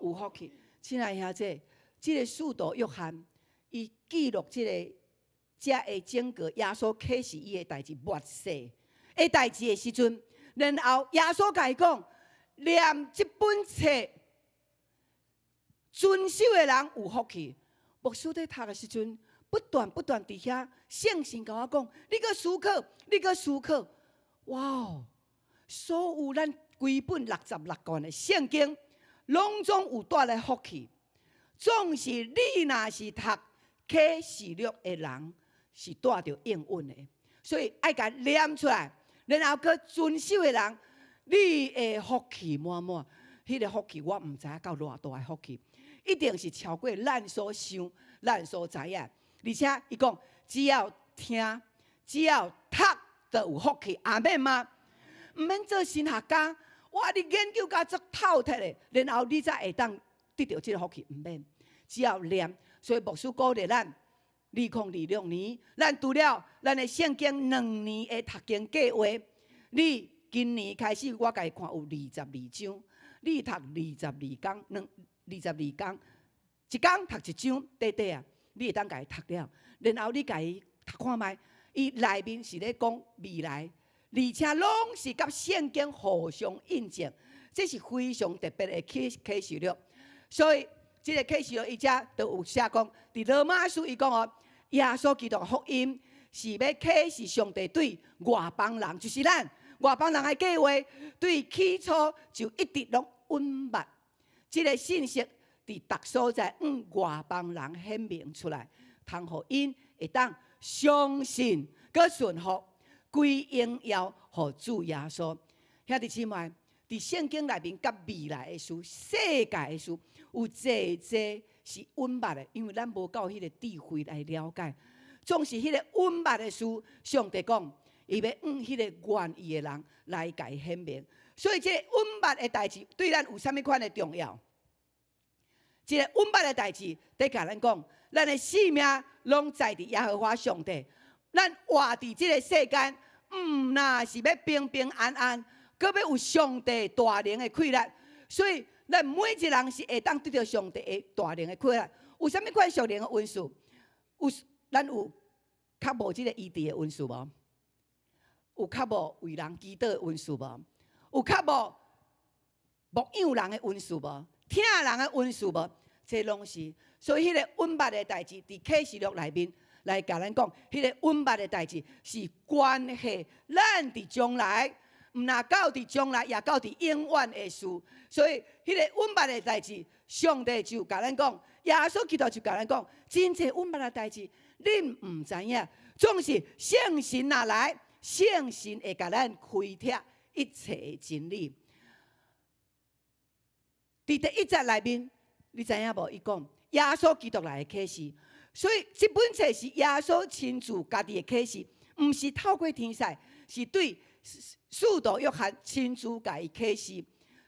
有福气。亲爱兄姐，即个使徒约翰，伊记录即个遮的整个耶稣启示伊的代志末世，的代志的时阵，然后耶稣甲伊讲，念这本册，遵守的人有福气。牧师在读的时阵，不断伫遐圣神甲我讲，你搁思考，你搁思考，哇哦！所有咱规本66卷的圣经，拢总有带来福气。总是你若是读启示录的人，是带着应允的。所以爱甲念出来，然后佮遵守的人，你的福气满满。迄个福气我毋知影到偌大的福气，一定是超过咱所想、咱所知影。而且伊讲，只要听，只要读，就有福气。阿免吗？毋免做神学家，哇！你研究甲足透彻的，然后你才会当得到这个福气。毋免，只要念。所以牧师鼓励咱，2026年，咱除了咱的圣经2年的读经计划，你今年开始，我甲伊看有22章，你读22天，22天，一天读一章，短啊，你会当甲伊读了，然后你甲伊读看觅，伊内面是咧讲未来。而且拢是甲圣经互相印证，这是非常特别的启示录。所以，这个启示录伊遮都有写讲，伫罗马书伊讲哦，耶稣基督福音是要启示上帝对外邦人，就是咱外邦人的计划，对起初就一直拢隐瞒。这个信息伫逐所在外邦人显明出来，通互因会当相信佮顺服。归荣耀予主耶稣，兄弟姊妹，伫圣经内面，甲未来的事、世界的事，有济是隐瞒的，因为咱无够迄个智慧来了解。总是迄个隐瞒的事，上帝讲，伊要迄个愿意的人来甲伊显明。所以，这个隐瞒的代志对咱有啥物款的重要？这个隐瞒的代志，得甲咱讲，咱的性命拢在伫耶和华上帝。咱活伫这个世间，若是要平平安安，搁要有上帝大能的气力，所以咱每一个人是会当得到上帝的大能的气力。有啥物款属灵的恩赐？咱有较无这个医治的恩赐无？有较无为人祈祷的恩赐无？有较无牧养人的恩赐无？听人的恩赐无？这拢是。所以迄个隐瞒的代志，伫启示录内面。来甲咱讲，迄个隐瞒的代志是关系咱伫将来，毋若到伫将来，也到伫永远的事。所以，迄个隐瞒的代志，上帝就甲咱讲，耶稣基督就甲咱讲，真侪隐瞒的代志，恁毋知影。总是圣神若来，圣神会甲咱开拓一切的真理。伫第1节内面，你知影无？伊讲耶稣基督来的启示。所以，这本册是耶稣亲自家己的启示，毋是透过天使，是对使徒约翰亲自家己启示。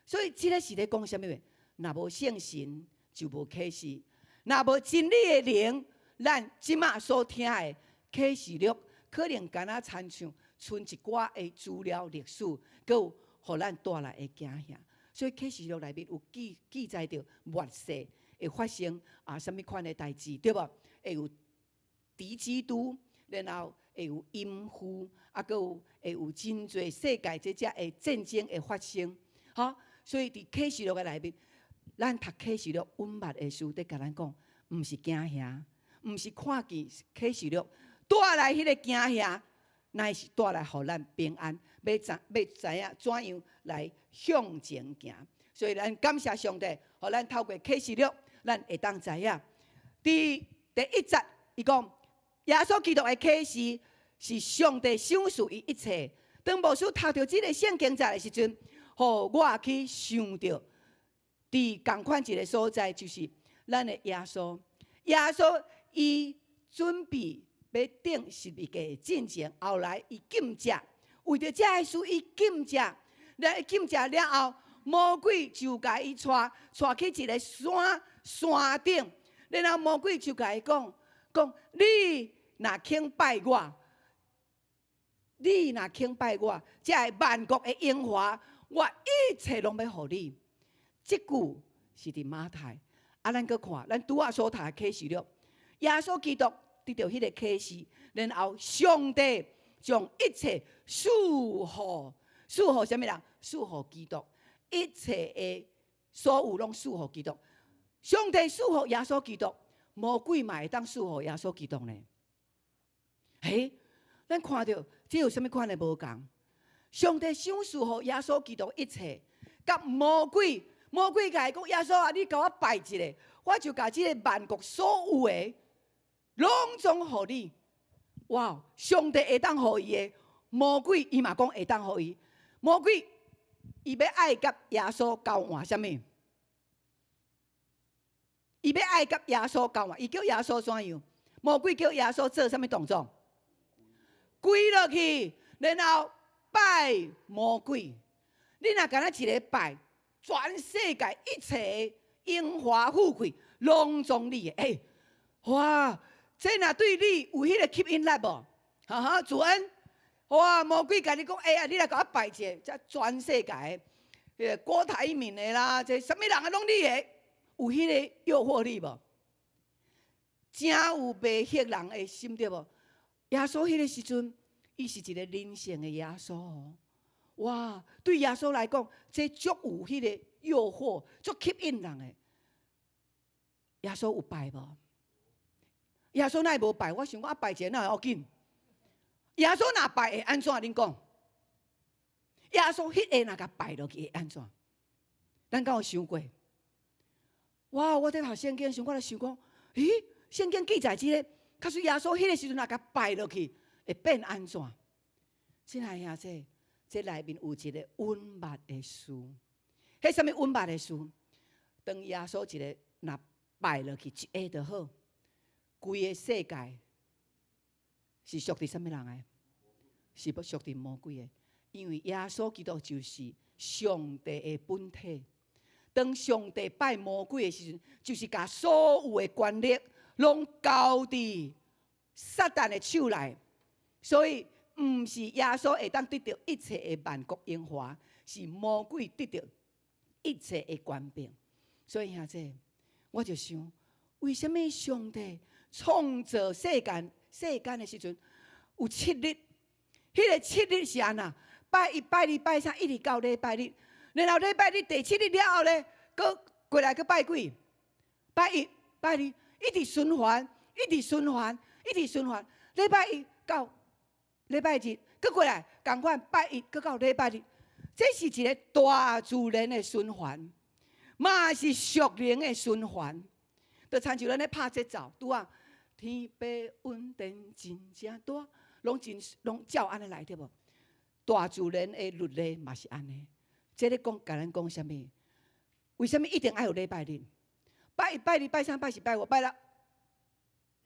所以，这个是咧讲什么话？若无圣神，就无启示；若无真理的灵，咱即马所听的启示录，可能敢若亲像剩一寡的资料历史，佮有互咱带来的惊吓。所以，启示录内面有记载着末世会发生什么款的代志，对无？会有敌基督，然后会有阴妇，佮会有真侪世界这只的战争会发生，哈。所以伫启示录的内面，咱读启示录隐瞒的事，得甲咱讲，毋是惊吓，毋是看见启示录带来迄个惊吓，乃是带来互咱平安，要知影怎样来向前行。所以咱感谢上帝，互咱透过启示录，咱会当知影。第1节，伊讲耶稣基督的启示是上帝赏赐伊一切。当牧师读到这个圣经节的时阵，互我去想到，伫同款一个所在，就是咱的耶稣。耶稣伊准备要顶12架进前，后来伊禁食，为着这个事伊禁食，然后禁食了后，魔鬼就甲伊带去一个山顶。然后魔鬼就甲伊讲，你若肯拜我，这万国的荣华，我一切拢要互你。这句是伫马太。咱搁看，咱拄仔所读的启示录，耶稣基督得到迄个启示，然后上帝将一切赐予什么人？赐予基督，一切的所有拢赐予基督。上帝赐予耶稣基督，魔鬼嘛会当赐予耶稣基督呢？嘿，咱看到这有什么款的无共？上帝想赐予耶稣基督一切，甲魔鬼甲伊讲：耶稣啊，你甲我拜一个，我就甲这个万国所有的，拢总互你。哇！上帝会当互伊的，魔鬼伊嘛讲会当互伊。魔鬼伊要爱甲耶稣交换什么？伊要爱甲耶稣交换，伊叫耶稣怎样？魔鬼叫耶稣做什么动作？跪落去，然后拜魔鬼。你若敢若一个拜，全世界一切荣华富贵拢总你的。哇！这若对你有迄个吸引力无？哈哈，主恩！哇！魔鬼甲你讲，啊，你来甲我拜一个，这全世界的，郭台铭的啦，这什么人啊拢你的，有迄个诱惑力无？真有迷惑人的心对无？耶稣迄个时阵，伊是一个人性的耶稣。哇！对耶稣来讲，这足有迄个诱惑，足吸引人的。耶稣有拜无？耶稣哪会无拜？我想我拜一个哪会要紧？耶稣若拜会安怎？恁讲？耶稣迄个若甲拜落去会安怎？咱敢有想过？哇！我在读圣经时，我咧想讲，咦？圣经记载这个，假使耶稣迄个时阵若甲拜落去，会变安怎？亲爱兄弟，这内面有一个温密的事。迄什么温密的事？当耶稣一个若拜落去，一下就好。规个世界是属于什么人的？是不属于魔鬼的？因为耶稣基督就是上帝的本体。当上帝拜魔鬼的时阵，就是把所有的权力拢交伫撒旦的手内。所以，毋是耶稣会当得到一切的万国荣华，是魔鬼得到一切的权柄。所以，兄弟，我就想，为什么上帝创造世间的时阵有7日？迄个7日是安那？拜一、拜二、拜三，一直到礼拜日。然后礼拜日第7日了后呢，搁过来搁拜几？拜一、拜二，一直循环，一直循环，一直循环。礼拜一到礼拜日，搁过来同款拜一，搁到礼拜日。这是一个大自然的循环，嘛是属灵的循环。就亲像咱咧拍节奏，拄啊，天白云电真正大，拢照安尼来对无？大自然的律例嘛是安尼。这咧讲，甲咱讲啥物？为什么一定要有礼拜日？拜一、拜二、拜三、拜四、拜五、拜六、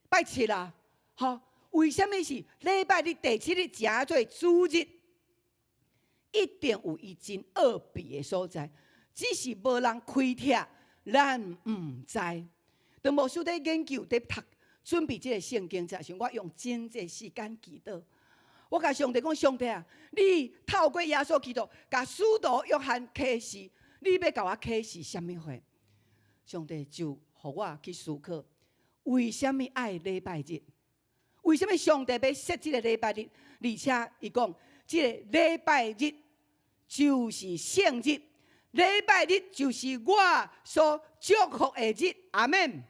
拜七啦？吼，为什么是礼拜日第7日正做主日？一定有伊真奥秘的所在，只是无人开拓，咱毋知。当牧师在研究、在读、准备这个圣经之时，我用真济时间祈祷。我甲上帝讲：上帝啊，你透过耶稣基督，甲使徒约翰启示，你要甲我启示什么货？上帝就互我去思考，为什么爱礼拜日？为什么上帝要设这个礼拜日？而且伊讲，这个礼拜日就是圣日，礼拜日就是我所祝福的日。阿门。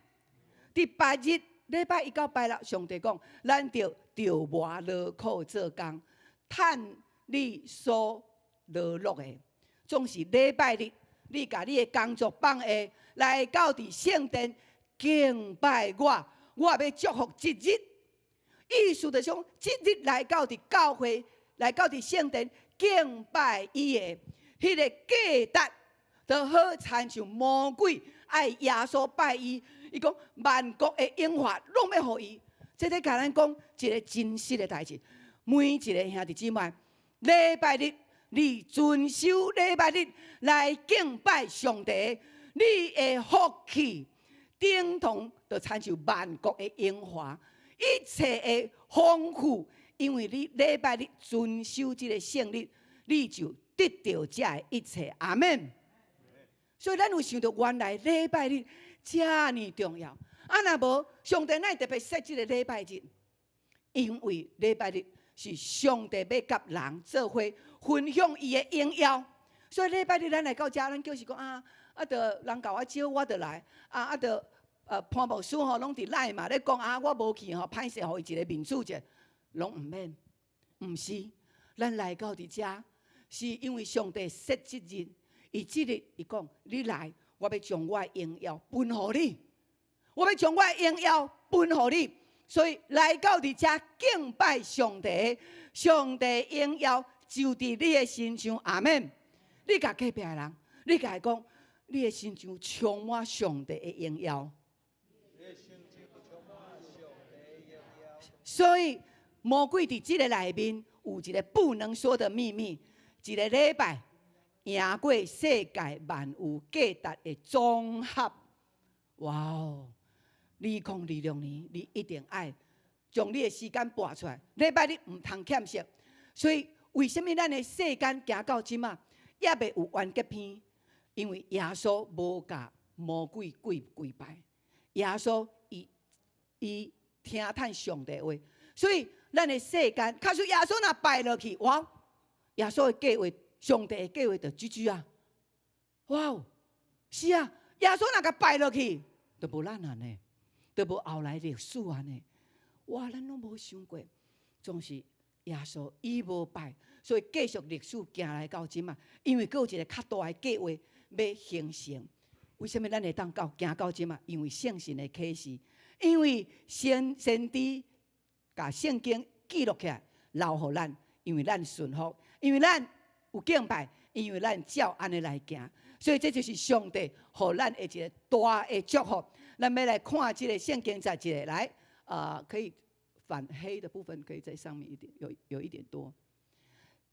第8日，礼拜1到拜6，上帝讲，咱着着磨劳苦做工，趁你所劳碌的，总是礼拜日，你甲你的工作放下，来到伫圣殿敬拜我，我要祝福这日。意思就是讲，这日来到伫教会，来到伫圣殿敬拜伊的，迄个价值，就好亲像魔鬼爱耶稣拜伊。伊讲万国的荣华拢要互伊，这咧甲咱讲一个真实的代志。每一个兄弟姊妹，礼拜日你遵守礼拜日来敬拜上帝，你的福气等同就亲像万国的荣华，一切的丰富，因为你礼拜日遵守这个圣日，你就得到这一切。阿门。所以咱有想到原来礼拜日这么重要，若无上帝哪会特别设这个礼拜日？因为礼拜日是上帝要甲人做伙分享伊的荣耀。所以礼拜日咱来到遮，咱就是讲着人甲我招，我着来着潘牧师吼，拢伫内嘛咧讲我无去吼，歹势互伊一个民主者，拢毋免，毋是，咱来到伫遮，是因为上帝设即日，伊即日伊讲，你来，我要将我的荣耀分互你，我要将我的荣耀分互你，所以来到伫遮敬拜上帝，上帝荣耀就伫你的身上，阿门。你甲隔壁的人，你甲伊讲，你的身上充满上帝的荣耀。所以魔鬼伫即个内面有一个不能说的秘密，一个礼拜赢过世界万有价值的总和。哇哦！2020年，你一定爱将你的时间拨出来。礼拜日唔通欠息。所以为什么咱的世间行到即马也未有完结篇？因为耶稣无甲魔鬼跪拜，耶稣伊听叹上帝话，所以咱的世间，假使耶稣若败落去，哇！耶稣的计划，上帝的计划就GG啊！哇，是啊，耶稣若甲败落去，就无咱安尼，就无后来历史安尼。哇，咱拢无想过，总是耶稣伊无败，所以继续历史行来到即嘛。因为佫有一个较大的计划要形成。为什么咱会当行到即嘛？因为圣神的启示。因为先知把圣经记录起来，留互咱，因为咱顺服，因为咱有敬拜，因为咱照安尼来行，所以这就是上帝互咱的一个大的祝福。咱要来看这个圣经，在一个来可以反黑的部分可以在上面一点，有一点多。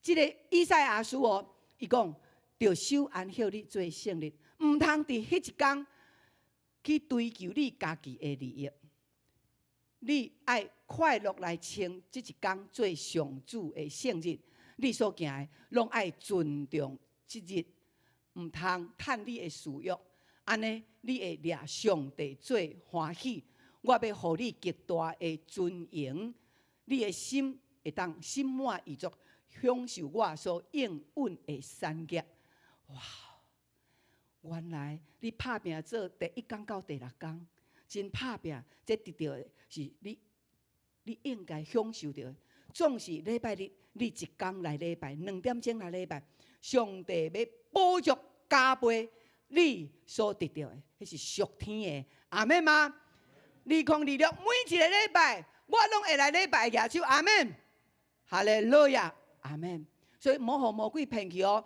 这个以赛亚书伊讲，着守安息日做圣日，唔通伫迄一天去追求你家己的利益，你爱快乐来称这一天做上主的圣日。你所行的，拢爱尊重这日，唔通趁你的私欲，安尼你会掠上帝做欢喜。我要互你极大的尊荣，你的心会当心满意足，享受我所应允的产业。哇！原来你拍拼做第1天到第6天，真拍拼，这得到的是你应该享受到的。总是礼拜日，你1天来礼拜，2点钟来礼拜，上帝要补足加倍你所得到的，迄是属天的。阿门吗？2026每一个礼拜，我拢会来礼拜举手。阿门，哈利路亚，阿门。所以莫互魔鬼骗去哦。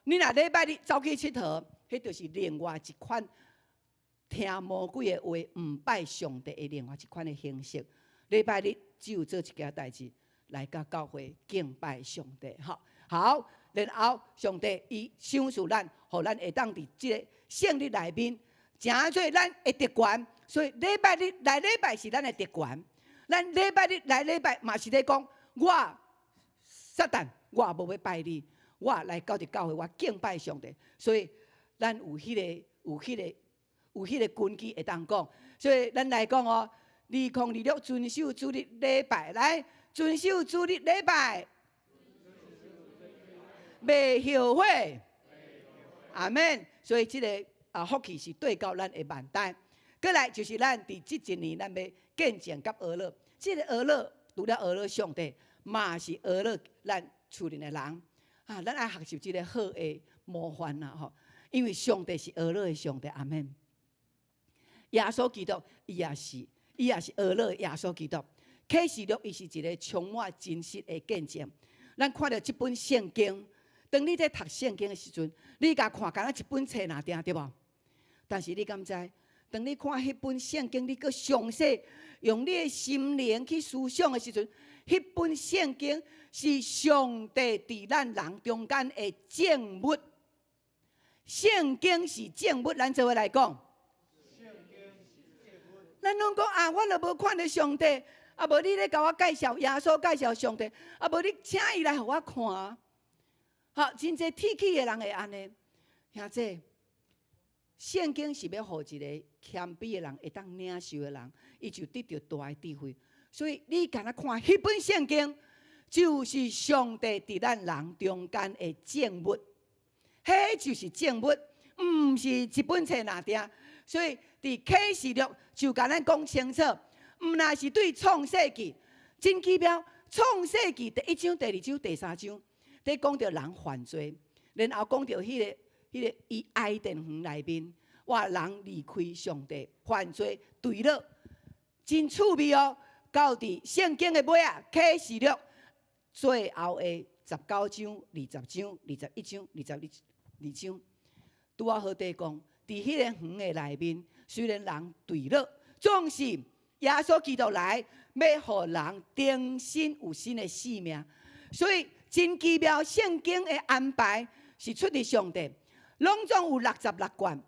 你若礼拜日走去佚佗，迄就是另外一款听魔鬼的话，唔拜上帝的另外一款的形式。礼拜日只有做一件代志，来到教会敬拜上帝。好，然后上帝伊赏赐咱，互咱会当伫即个圣日内面，诚做咱的特权。所以礼拜日来礼拜是咱的特权。咱礼拜日来礼拜嘛是咧讲，我撒旦，我无要拜你。我来到这教会，我敬拜上帝，所以咱有迄个根基会当讲。所以咱来讲2026遵守主日礼拜，来遵守主日礼拜，袂后悔。阿门。所以这个福气是对到咱的万代。过来就是咱伫这一年，咱要见证甲俄勒。这个俄勒除了俄勒上帝，嘛是俄勒咱厝里的人。咱爱学习这个好的模范啦，因为上帝是俄勒的上帝，阿门。耶稣基督伊也是俄勒耶稣基督。启示录伊是一个充满真实的见证。咱看到这本圣经，当你在读圣经的时阵，你甲看敢若一本册那定对无？但是你敢知？当你看迄本圣经，你搁详细用你的心灵去思想的时阵，迄本圣经是上帝伫咱人中间的证物。圣经是证物，咱做伙来讲。咱拢讲我都无看到上帝，无你咧甲我介绍耶稣，介绍上帝，无你请伊来互我看。好，真侪铁齿的人会安尼，兄弟。圣经是要互一个谦卑的人会当领受的人，伊就得到大的智慧。所以你敢若看迄本圣经，就是上帝伫咱人中间的证物，迄就是证物，毋是一本册拿定。所以伫启示录就甲咱讲清楚，毋那是对创世纪真奇妙。创世纪第1章、第2章、第3章，伫讲到人犯罪，然后讲到迄个伊爱甸园内面，哇，人离开上帝，犯罪堕落，真趣味哦。到伫圣经的尾啊，启示录最后的19章、20章、21章、22章，拄啊好地讲，伫迄个园的内面，虽然人堕落，总是耶稣基督来，要互人重新有新的生命。所以真奇妙，圣经的安排是出自上帝，拢总有66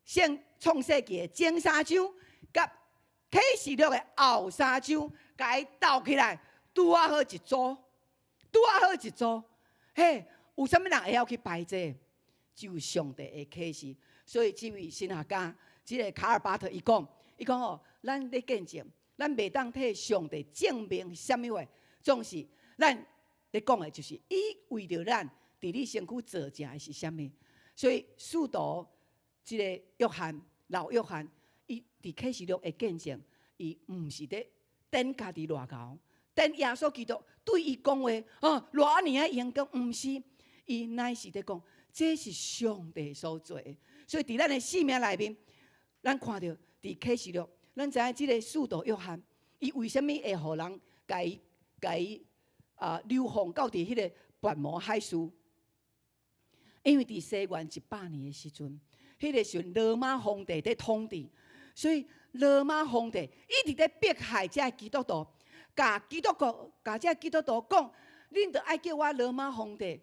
卷。创世纪的前3章，甲启示录的后3章，甲伊斗起来，拄啊好一组，拄啊好一组。嘿，有啥物人会晓去排这？就上帝的启示。所以这位神学家，这个卡尔巴特，伊讲哦，咱咧见证，咱袂当替上帝证明什么话，总是咱咧讲的，就是伊为着咱伫你身躯做成的是什么。所以使徒这个老约翰，伊伫启示录的见证，伊毋是咧等家己外交，等耶稣基督对伊讲话，偌年的言讲，毋是，伊乃是咧讲，这是上帝所做的。所以伫咱的生命内面，咱看到伫启示录，咱知影即个使徒约翰，伊为什么会互人甲伊流放到伫迄个拔摩海书？因为伫西元100年的时阵，迄个时阵罗马皇帝在统治，所以罗马皇帝一直在迫害这基督徒，甲这基督徒讲，恁着爱叫我罗马皇帝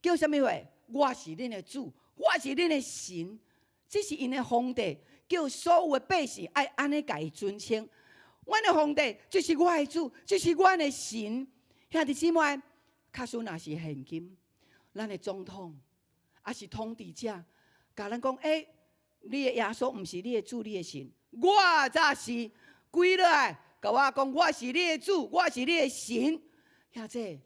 叫什么话？我是恁的主，我是恁的神。这是因的皇帝，叫所有的百姓爱安尼甲伊尊称。阮的皇帝就是我的主，就是阮的神。兄弟姊妹，假使若是现今，咱的总统也是统治者，甲咱讲，你的耶稣毋是你的主，你的神，我才是跪落来，甲我讲，我是你的主，我是你的神。兄弟，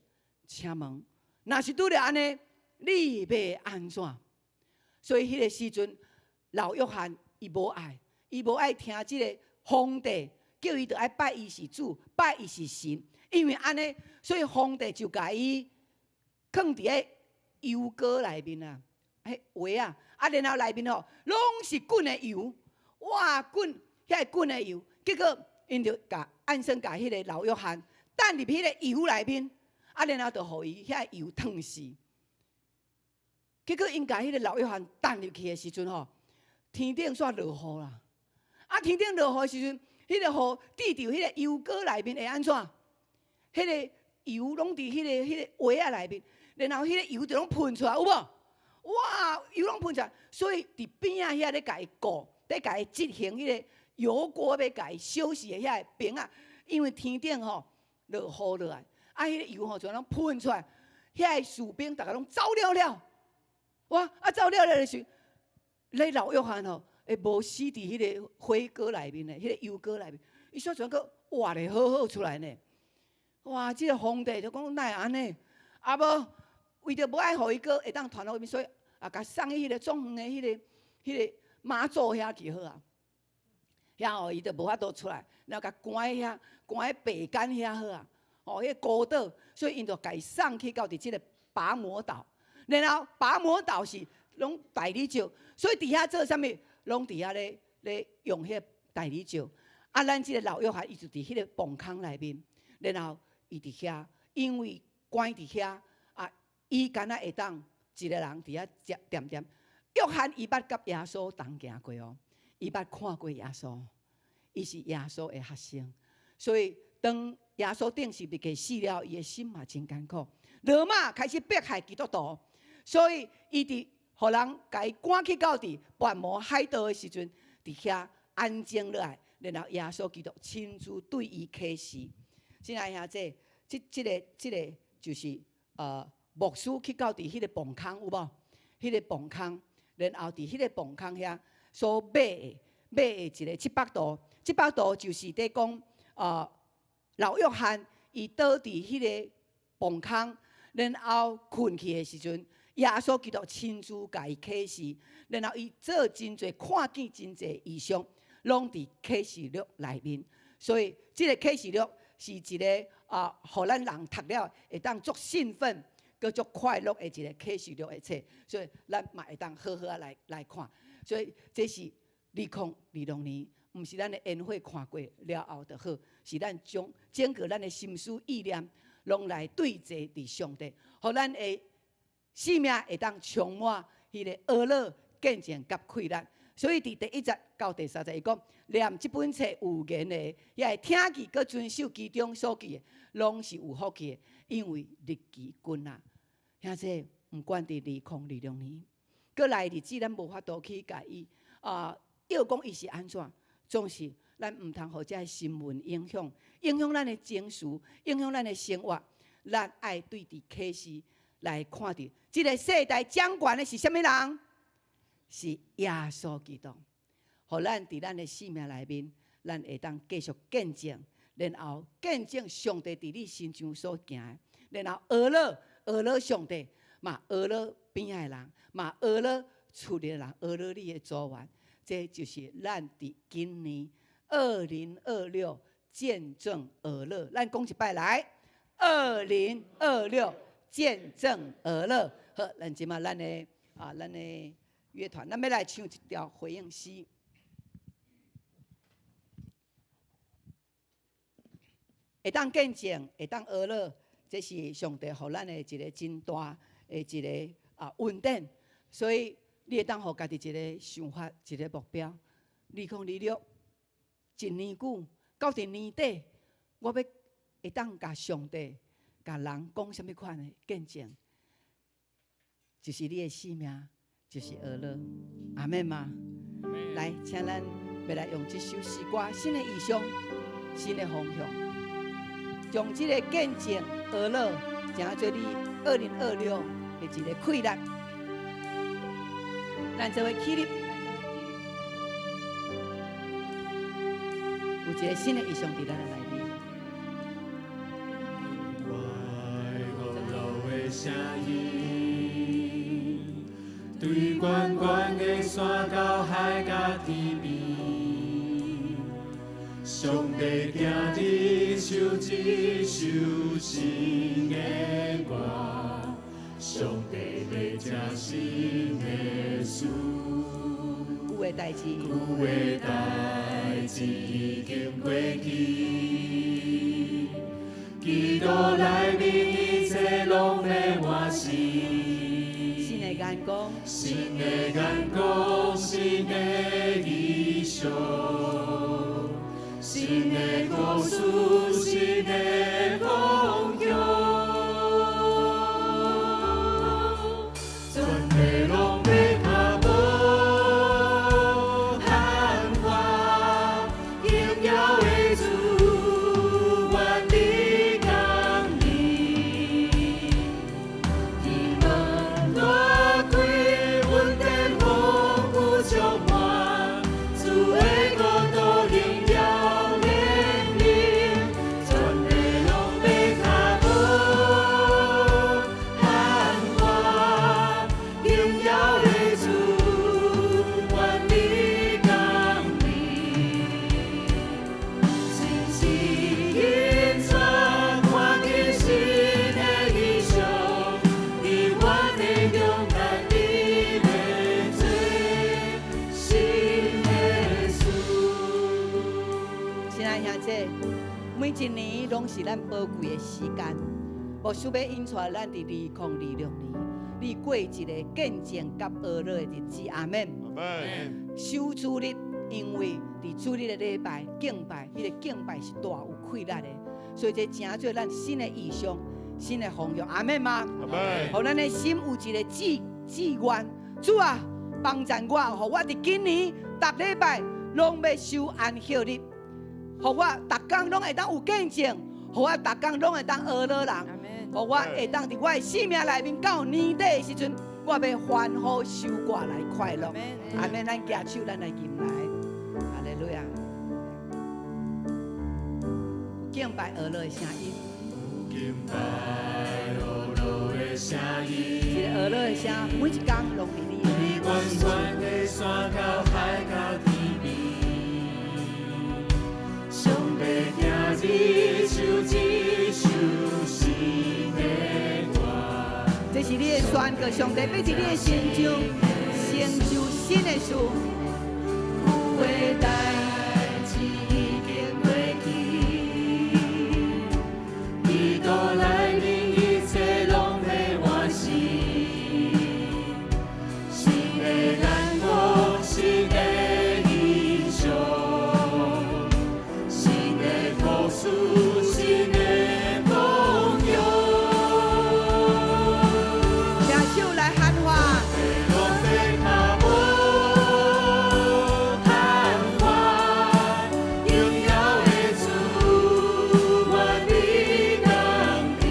请问，若是拄着安尼，你要安怎？所以迄个时阵，老约翰伊无爱听即个皇帝叫伊着爱拜伊是主，拜伊是神，因为安尼，所以皇帝就甲伊放伫个油锅内面啊，锅啊，然后内面吼拢是滚的油，哇滚，遐个滚的油，结果因就暗算甲迄个老约翰等入迄个油内面，然后就互伊遐油烫死。结果因甲迄个老约翰等入去的时阵吼，天顶煞落雨啦。天顶落雨的时阵，迄个雨滴到迄个油锅内面会安怎？迄个油拢伫迄个锅仔内面，然后迄个油就拢喷出来，有无？哇，油拢喷出来，所以伫边仔遐咧甲伊顾，咧甲伊执行迄个油锅要甲伊烧死的遐个兵啊，因为天顶落雨落来，迄个油就拢喷出来，遐个士兵大家拢走了了。哇！走了的时候，你老约翰会无死伫迄个火锅内面的，迄个油锅内面，伊煞全个活得好好出来呢。哇！这个皇帝就讲哪会安尼？无为着无爱互伊个会当传到外面，所以甲送去迄个总园的迄个马祖遐去好啊。遐伊就无法度出来，然后甲关喺遐，关喺北干遐好啊。迄个孤岛，所以因就甲伊送去到伫即个拔摩岛。然后拔摩岛是拢代理石，所以伫遐做啥物，拢伫遐咧用迄个代理石。咱即个老约翰伊就伫迄个崩坑内面，然后伊伫遐，因为关伫遐伊敢若会当一个人伫遐点点。约翰伊捌甲耶稣同行过哦，伊捌看过耶稣，伊是耶稣的学生，所以当耶稣顶是被给死了，伊的心嘛真艰苦。罗马开始迫害基督徒。所以，伊伫互人甲伊赶去到伫拔摩海岛的时阵，伫遐安静落来，然后耶稣基督亲自对伊启示。亲爱兄弟，这个就是牧师去到伫迄个崩坑有无？迄个崩坑，然后伫迄个崩坑遐所买的一个700度，700度就是在讲老约翰伊倒伫迄个崩空，然后困去的时阵，耶稣基督亲自甲伊启示，然后伊做真侪看见真侪异象，拢伫启示录内面。所以，这个启示录是一个互咱人读了会当足兴奋、佮足快乐的一个启示录的册。所以，咱嘛会当好好来看。所以，这是2020年，毋是咱的宴会看过了后就好，是咱将整个咱的心思意念，拢来对齐伫上帝，互咱的生命会当充满迄个喜乐、见证甲快乐。所以伫第1节到第3节，伊讲念这本册有言的，也会听记，佮遵守其中所记的，拢是有福气的，因为日期近啊。兄弟，毋管伫2020年，佮来日子，咱无法度去甲伊要讲伊是安怎，总是咱毋通互这新闻影响咱的情绪，影响咱的生活。咱爱对伫启示来看到，这个世代掌权的是啥物人？是耶稣基督。互咱伫咱的生命内面，咱会当继续见证，然后见证上帝伫你身上所行的，然后学了上帝，嘛学了边仔的人，嘛学了厝里的人，学了你的组员。这就是咱伫今年2026见证而乐。咱讲一摆来，2026见证而乐。好，咱即马咱的乐团，咱要来唱一条回应诗。会当见证，会当学乐，这是上帝互咱的一个真大的一个恩典。所以你会当互家己一个想法，一个目标。2026一年久，到伫年底，我要会当甲上帝、甲人讲什么款的见证，就是你的生命，就是学乐。阿们吗？来，请咱要来用这首诗歌，新的意象，新的方向，将这个见证学乐，成做你2026的一个快乐。咱做伙起立，有一个新的意象伫咱的内面。声音，对远远的山到海甲天边，上帝今日手指手心的我，上帝要成新的事。有的代志，有的代志已经过去。基督内面一切拢要完成，新的眼光，新的眼光，新的意象，新的故事，新的方向，全地拢要踏步喊话，荣耀的主。每一年拢是咱宝贵的时间，无需要引出咱伫2026年，你过一个见证甲学乐的日子。阿门。阿门。守主日，因为伫主日的礼拜敬拜，迄个敬拜是大有快乐的，所以这成做咱新的意象、新的方向。阿门吗？阿门。互咱的心有一个志愿，主啊，帮助我，互我伫今年逐礼拜拢要守安息日。互我逐工拢会当有见证，互我逐工拢会当学乐人，互我会当伫我的生命内面到年底的时阵，我要欢呼收割来快乐。阿门！咱举手，咱来敬来，哈利路亚！敬拜学乐的声音。敬拜乐的声，每一天拢伫你的面弯前。弯的山到海到天边，上帝听你手指手心的歌。这是你的宣告，上帝要伫你的心中成就新的事。旧的代志已经过去，基督来临，一切拢会完成。新的眼光，新的英雄，新的故事，新的梦想。领手来喊话。拢要脚步喊话，荣耀的主，愿你能听。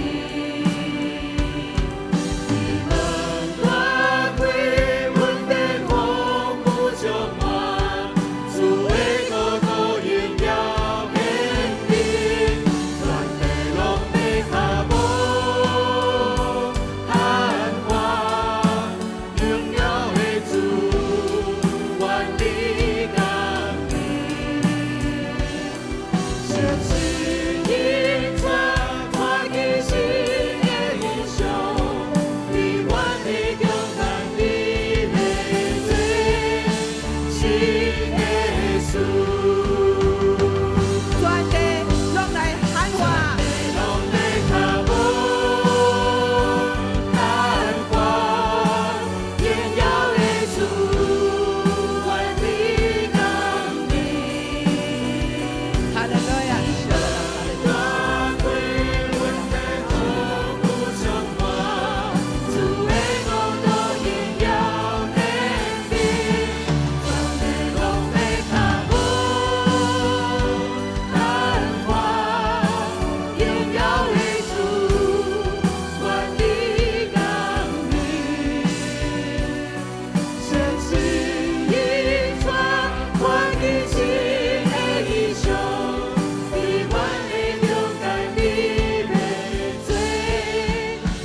你们打开，阮变丰富充满，主的国度荣耀显明，全地拢要脚步喊话。荣耀的主，愿你甘愿。相信因着看见新的英雄，你愿会勇敢地面对新的事。全地拢来喊话。拢要脚步喊话，荣耀的主，愿你甘愿。哈利路亚！打开阮的丰富充满，主的国度荣耀显明，全地拢要脚步喊话，荣耀的主，愿你甘愿。相信因着看见新的英雄，你愿会勇敢地面对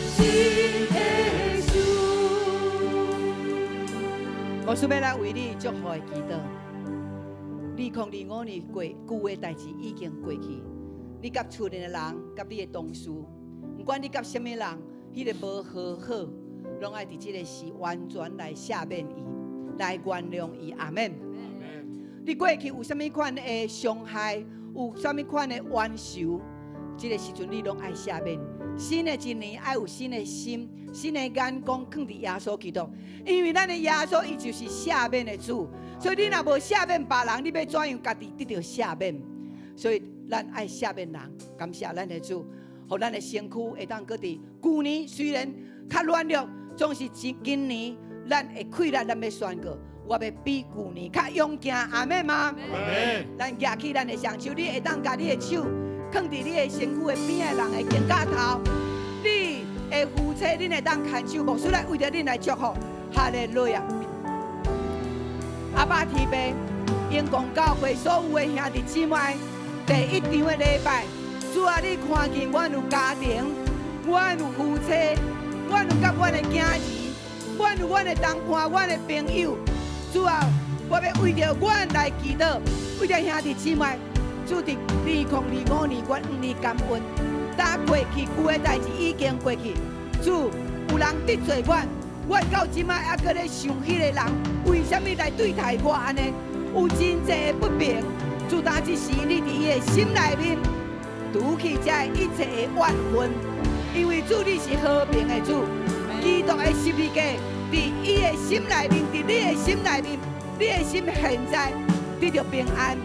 新的事。我准备来为你祝福的祈祷。2025年过旧的代志已经过去，你甲厝里的人，甲你的同事，不管你甲什么人，迄个无和好，拢爱伫这个时完全来赦免伊，来原谅伊。阿门。你过去有啥物款的伤害，有啥物款的冤仇，这个时阵你拢爱赦免。新的一年爱有新的心，新的眼光放伫耶稣基督，因为咱的耶稣伊就是赦免的主，所以你若无赦免别人，你要怎样家己得到赦免？所以咱爱赦免人，感谢咱的主，互咱的身躯会当搁伫旧年虽然较软弱，总是今年咱会开力，咱要宣告，我要比旧年较勇敢。阿门吗？阿门。咱举起咱的双手，你会当把你的手放伫你的身躯的边的人的肩胛头，你的夫妻，恁会当牵手，牧师来为着恁来祝福。哈利路亚！阿爸天父，英公教会所有的兄弟姊妹，第一场的礼拜，主啊，你看见阮有家庭，阮有夫妻，阮有甲阮的囝儿，阮有阮的同伴，阮的朋友。主啊，我要为着阮来祈祷，为着兄弟姊妹。主伫2025年，阮5年感恩，打过去旧的代志已经过去。主，有人得罪我到即摆还搁咧想迄个人为什么来对待我安尼？有真济的不平。主，当即时你伫伊的心内面除去这一切的怨恨，因为主你是和平的主，基督的十字架伫伊的心内面，伫你的心内面，你的心现在得着平安。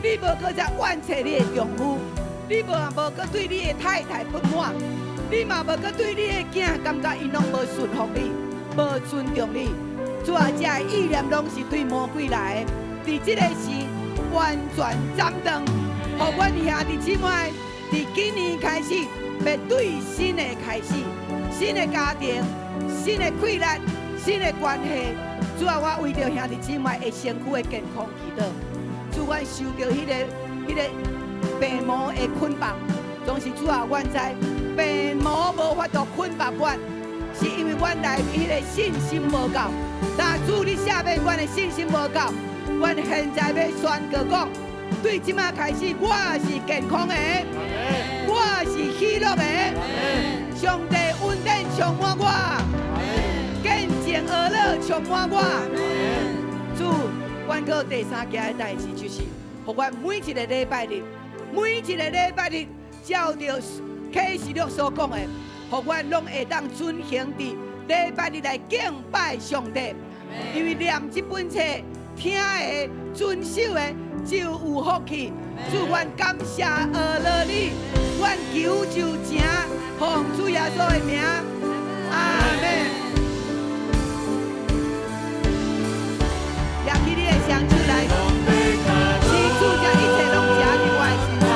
你无搁再怨切你的丈夫，你无搁对你的太太不满，你嘛无搁对你的囝感觉伊拢无顺服你，无尊重你。主啊，这意念拢是对魔鬼来的，伫这个时完全斩断，互阮兄弟姊妹伫今年开始，要对新的开始，新的家庭，新的快乐，新的关系。主啊，我为着兄弟姊妹的身躯的健康祈祷。主，阮受到迄个病魔的捆绑，总是主啊，阮知病魔无法度捆绑阮，是因为阮内面迄个信心无够。但主你赦免阮的信心无够，阮现在要宣告讲，对即马开始，我是健康的，我是喜乐的，上帝恩典充满我，见证而乐充满我。主，阮个第三件的代志就是，互阮每一个礼拜日，照着启示录所讲的，互阮拢会当遵行伫礼拜日来敬拜上帝。因为念这本册、听的、遵守的，就有福气。主，阮感谢阿乐你，阮求就成，奉主耶稣的名，阿门。举起你的双手来，祈主将一切拢加伫我的身上。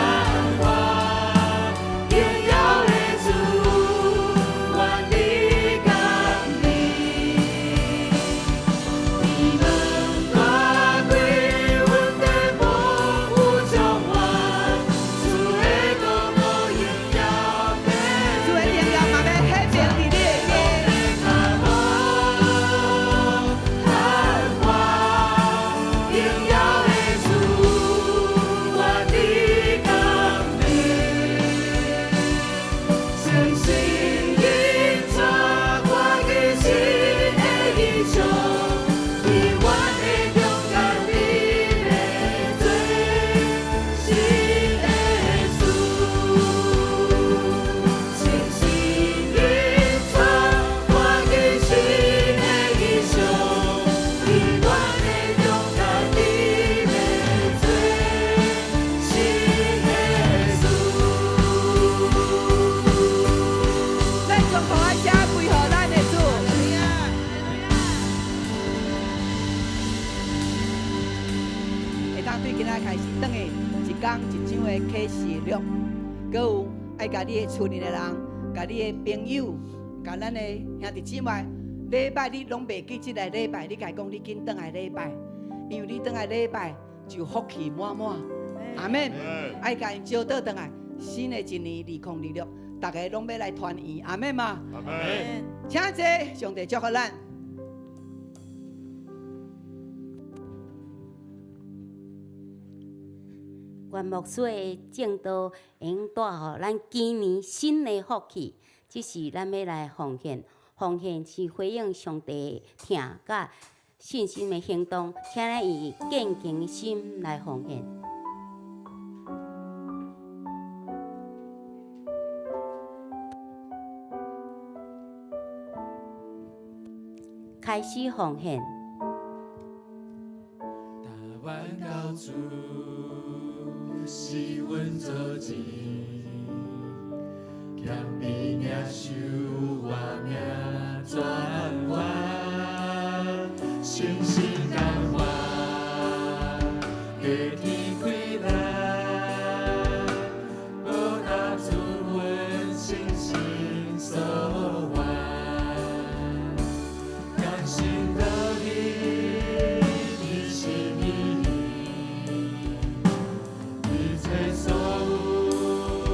启示录，搁有爱甲你的厝里的人，甲你的朋友，甲咱的兄弟姊妹，礼拜你拢袂记即个礼拜，你甲伊讲你紧转来礼拜，因为你转来礼拜就福气满满。阿门。爱甲因招倒转来，新的一年2026，大家拢要来团圆。阿门嘛。阿门。请坐，上帝祝福咱。愿牧师的正道会带予咱今年新的福气，这是咱要来奉献。奉献是回应上帝听甲信心的行动，请咱以虔诚的心来奉献。开始奉献。是阮做钱，欠比领受我命转换，信心感化，加天开来，报答出阮信心所愿，甘心乐意，一心一意。所有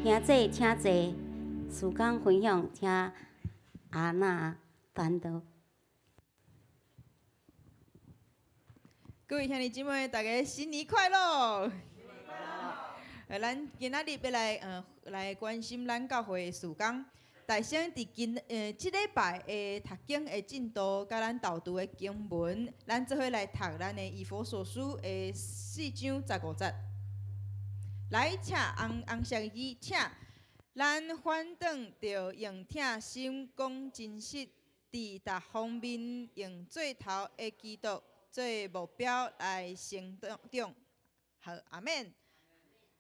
兄姐请坐，时间分享，请阿娜单独。各位兄弟姊妹，大家新年快乐！咱今仔日要来关心咱教会的事工。大声伫即礼拜的读经的进度，甲咱导读的经文，咱做伙来读咱的以弗所书的4章15节。来，请红色语，请咱反正着用疼心讲真实，伫逐方面用最头的基督做目标来行动。好，阿免。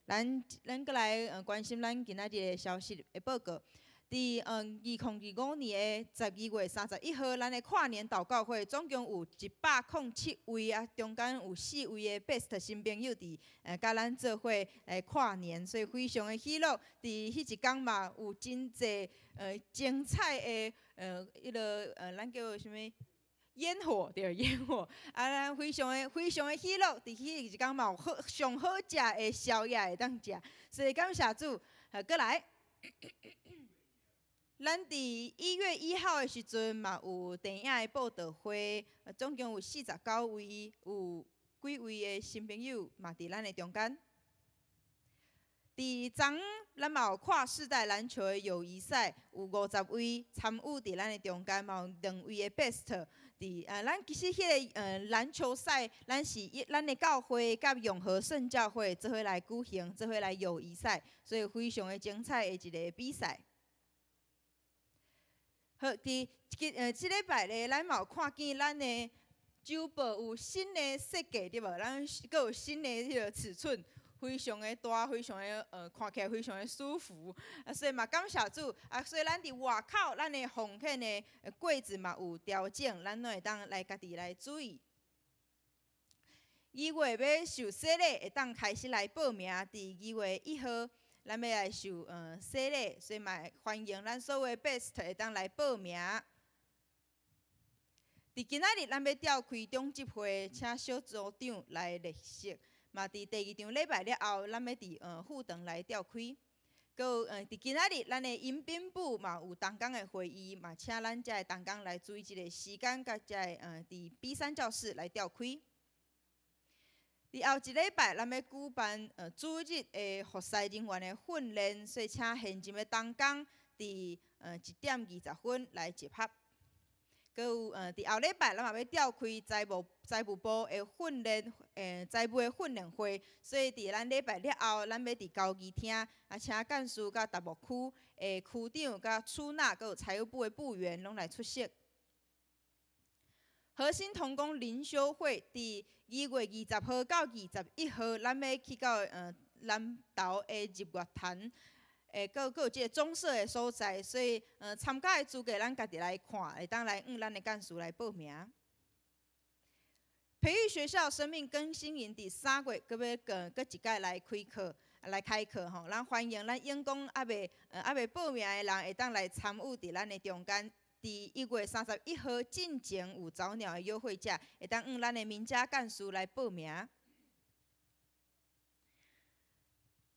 咱搁来关心咱今仔日的消息的报告。伫2025年的12月31号，咱的跨年祷告会总共有107位啊，中间有4位的 best 新朋友伫甲咱做伙来跨年，所以非常的喜乐。伫迄一天嘛，有真济精彩的咱叫啥物？烟火对，烟火啊，咱非常的喜乐。伫迄一天嘛，有上好食的宵夜会当食，所以感谢主。过来，咱伫1月1号的时阵嘛，有电影的报道会，总共有49位，有几位的新朋友嘛伫咱的中间。伫昨昏，咱嘛有跨世代篮球的友谊赛，有50位参与伫咱的中间，嘛有2位的 best。咱其实迄个篮球赛，咱的教会甲永和圣教会做伙来举行，做伙来友谊赛，所以非常的精彩的一个比赛。好，即礼拜咧，咱嘛有看见咱的周报有新的设计对无？咱阁有新的迄个尺寸。非常的大，非常的看起来非常的舒服，所以嘛感谢主啊！所以咱伫外口，咱的phòng客的柜子嘛有调整，咱都会当来家己来注意。2月要受洗礼，会当开始来报名。伫2月1号，咱要来受洗礼，所以嘛欢迎咱所有的 best 会当来报名。伫今仔日，咱要召开中集会，请小组长来列席。嘛，伫第2场礼拜了后，咱要伫副堂来召开。搁有伫今仔日，咱的迎宾部嘛有同工的会议，嘛请咱遮的同工来注意即个时间，甲遮的伫 B3教室来召开。伫后一礼拜，咱要举办主日的服侍人员的训练，所以请现今的同工伫1点20分来集合。搁有伫后礼拜，咱嘛要召开财务部的训练，财务的训练会，所以伫咱礼拜了后，咱要伫交易厅啊，请干事甲达木区的区长、甲处纳，搁有财务部的部员拢来出席。核心同工灵修会伫2月20号到21号，咱要去到南投的日月潭。搁有即个棕色的所在，所以参加的资格咱家己来看，会当来咱的干事来报名。培育学校生命更新营第3月，搁要搁一届来开课吼，咱欢迎咱员工还未报名的人会当来参与伫咱的中间。伫1月31号进前有早鸟的优惠价，会当咱的名家干事来报名。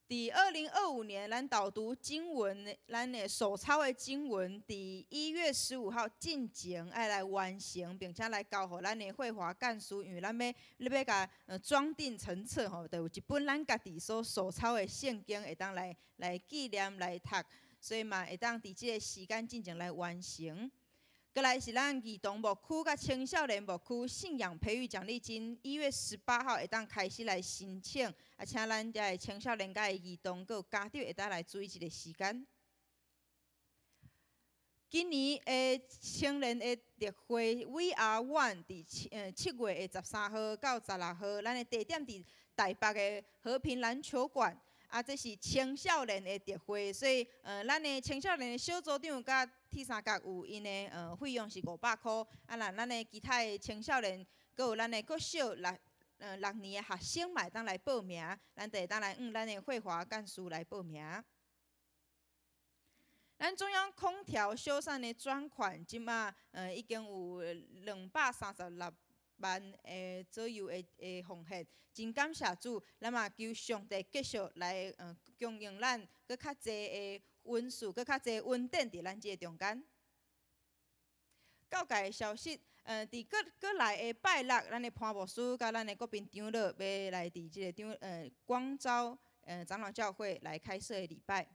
伫2025年，咱导读经文，咱的手抄的经文，伫1月15号进前爱来完成，并且来交予咱的绘画干事，因为咱要甲装订成册吼，就有一本咱家己所手抄的圣经，会当来纪念来读，所以嘛会当伫即个时间进前来完成。过来是咱儿童牧区甲青少年牧区信仰培育奖励金，1月18号会当开始来申请，啊，请咱遮的青少年甲的儿童，佮有家长会当来注意即个时间。今年的青年的特会 We Are One 伫7月的13号到16号，咱的地点伫台北的和平篮球馆。啊，这是青少年的特会，所以咱的青少年的小组长甲铁三角有因的费用是500块，啊，咱的其他的青少年，佮有咱的国小6年的学生嘛会当来报名，咱就会当来咱的绘画干事来报名。咱中央空调修缮的专款，即马已经有236万左右的奉献，真感谢主。咱嘛求上帝继续来供应咱搁较济的恩赐，搁较济稳定伫咱即个中间。教界的消息，伫搁来的拜六，咱的潘牧师甲咱的国宾长老要来伫即个光昭长老教会来开设的礼拜。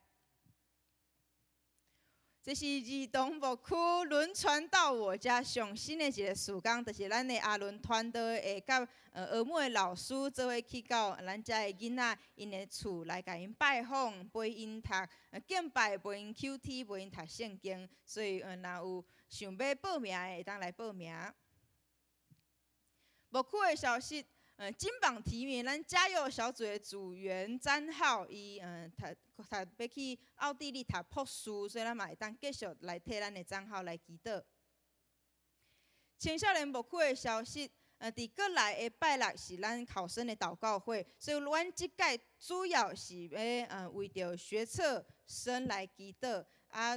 这是儿童牧区轮传到我家上新的一个时间，就是咱的阿伦团队会甲学母的老师做伙去到咱遮的囡仔因的厝来甲因拜访，陪因读敬拜，陪因 QT， 陪因读圣经。所以若有想要报名的，会当来报名。牧区的消息。金榜题名，咱加油小组的组员詹浩，伊要去奥地利读博士，所以咱嘛会当继续来替咱的詹浩来祈祷。青少年牧区的消息，伫过来的拜六是咱考生的祷告会，所以阮即届主要是要为着学测生来祈祷。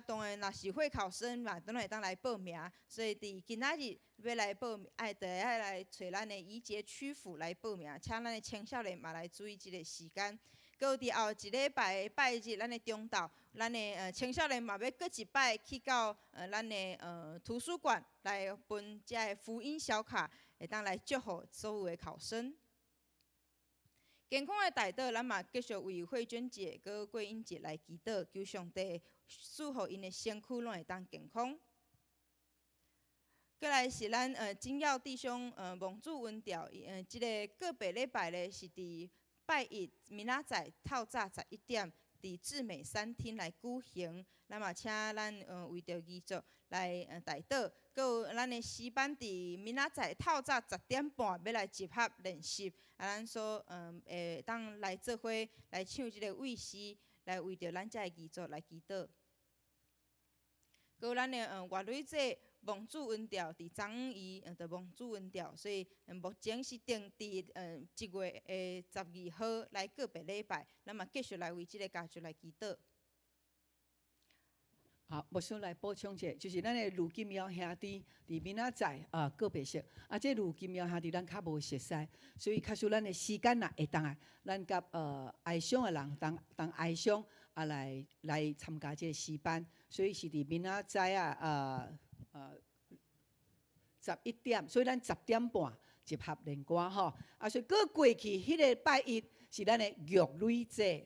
当然，若是会考生嘛，当然会当来报名。所以伫今仔日要来报名，就要来找咱的宜节区府来报名，请咱的青少年嘛来注意即个时间。搁伫后一礼拜的拜日，咱的中昼，咱的青少年嘛要搁一摆去到咱的图书馆来分遮的福音小卡，会当来祝福所有的考生。健康的代祷，咱嘛继续为慧娟姐、佮桂英姐来祈祷，求上帝赐福因的身躯拢会当健康。过来是咱金耀弟兄蒙主温调，即个个别礼拜咧是伫拜一明仔载透早11点，伫智美餐厅来举行。咱嘛请咱为着遗族来代祷，佮有咱的诗班伫明仔载透早10点半要来集合练习，咱所会当来做伙来唱即个卫诗，来为着咱遮的遗族来祈祷。佮有咱的乐女姐蒙主温调伫昨昏就蒙主温调，所以目前是定伫1月的12号来个别礼拜，咱嘛继续来为即个家族来祈祷。好，牧师来补充者，就是咱的卢金耀兄弟伫明仔载个别熟，这卢金耀兄弟咱较无熟悉，所以较需咱的时间会当啊，咱甲哀伤的人当哀伤来参加这个诗班，所以是伫明仔载11点，所以咱10点半集合练歌吼。所以过去迄个拜一是咱的玉女姐，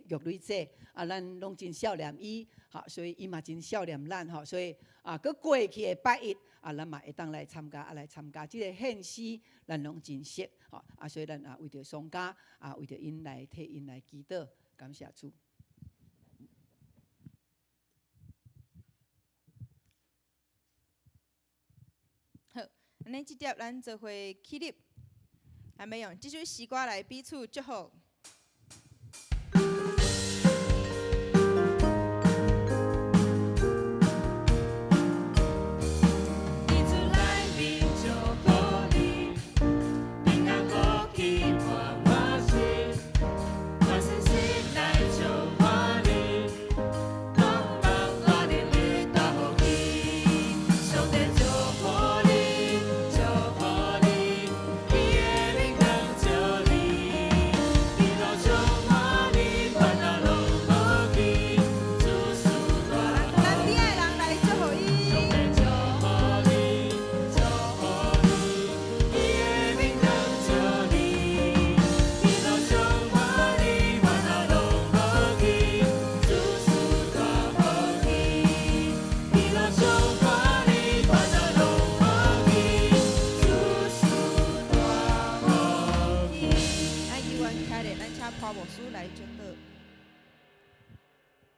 咱拢真少年伊，所以伊嘛真少年咱吼。所以过去的拜一咱嘛会当来参加即个献诗，咱拢真熟吼。所以咱为着双家为着因来替因来祈祷，感谢主。好，安尼即碟咱做伙起立，还没用这首诗歌来彼此祝福。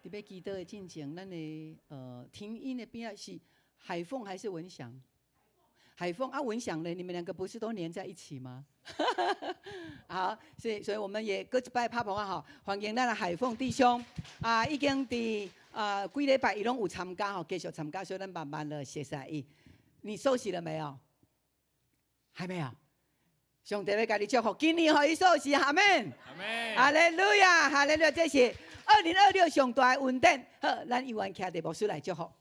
特别祈祷的进前，咱的听音的边是海凤还是文祥？海凤文祥呢？你们两个不是都连在一起吗？好，所以我们也各一摆拍捧好，欢迎咱的海凤弟兄已经伫几礼拜伊拢有参加继续参加，所以咱慢慢的学习伊。你受洗了没有？还没有。上帝要甲你祝福，今年互伊受洗，阿门。哈利路亚，哈利路亚，这是2026上大的恩典。好，咱由愿徛伫牧师来祝福。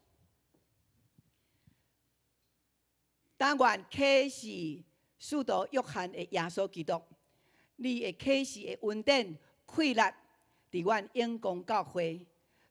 但愿启示使徒约翰的耶稣基督，你的启示的恩典溃力，伫阮永光教会，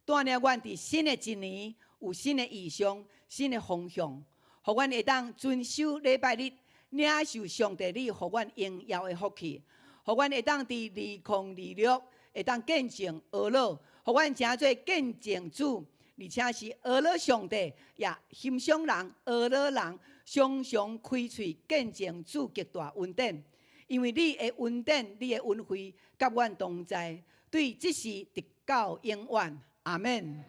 带领阮伫新的一年有新的意向、新的方向，互阮会当遵守礼拜日，领受上帝你互阮荣耀的福气，互阮会当伫2026会当见证俄罗，互阮诚做见证主。而且是俄罗上帝也欣赏人，俄罗人常常开喙见证主极大恩典，因为你的恩典、你的恩惠，甲阮同在，对这事直到永远。阿门。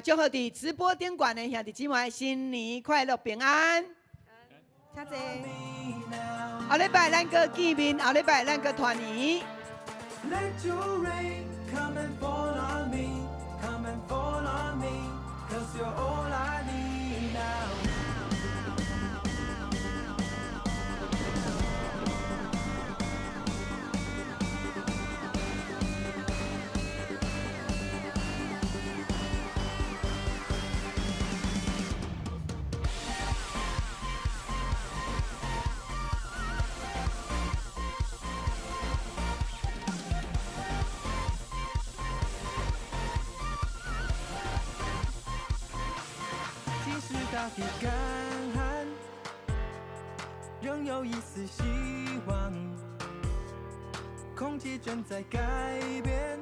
祝福伫直播顶悬的兄弟姊妹新年快乐平安。谢谢。后礼拜咱个见面，后礼拜咱个团圆。Let your rain come and fall on me, come and fall on me, 'cause you're all I need now. 大地干旱，仍有一丝希望。空气正在改变，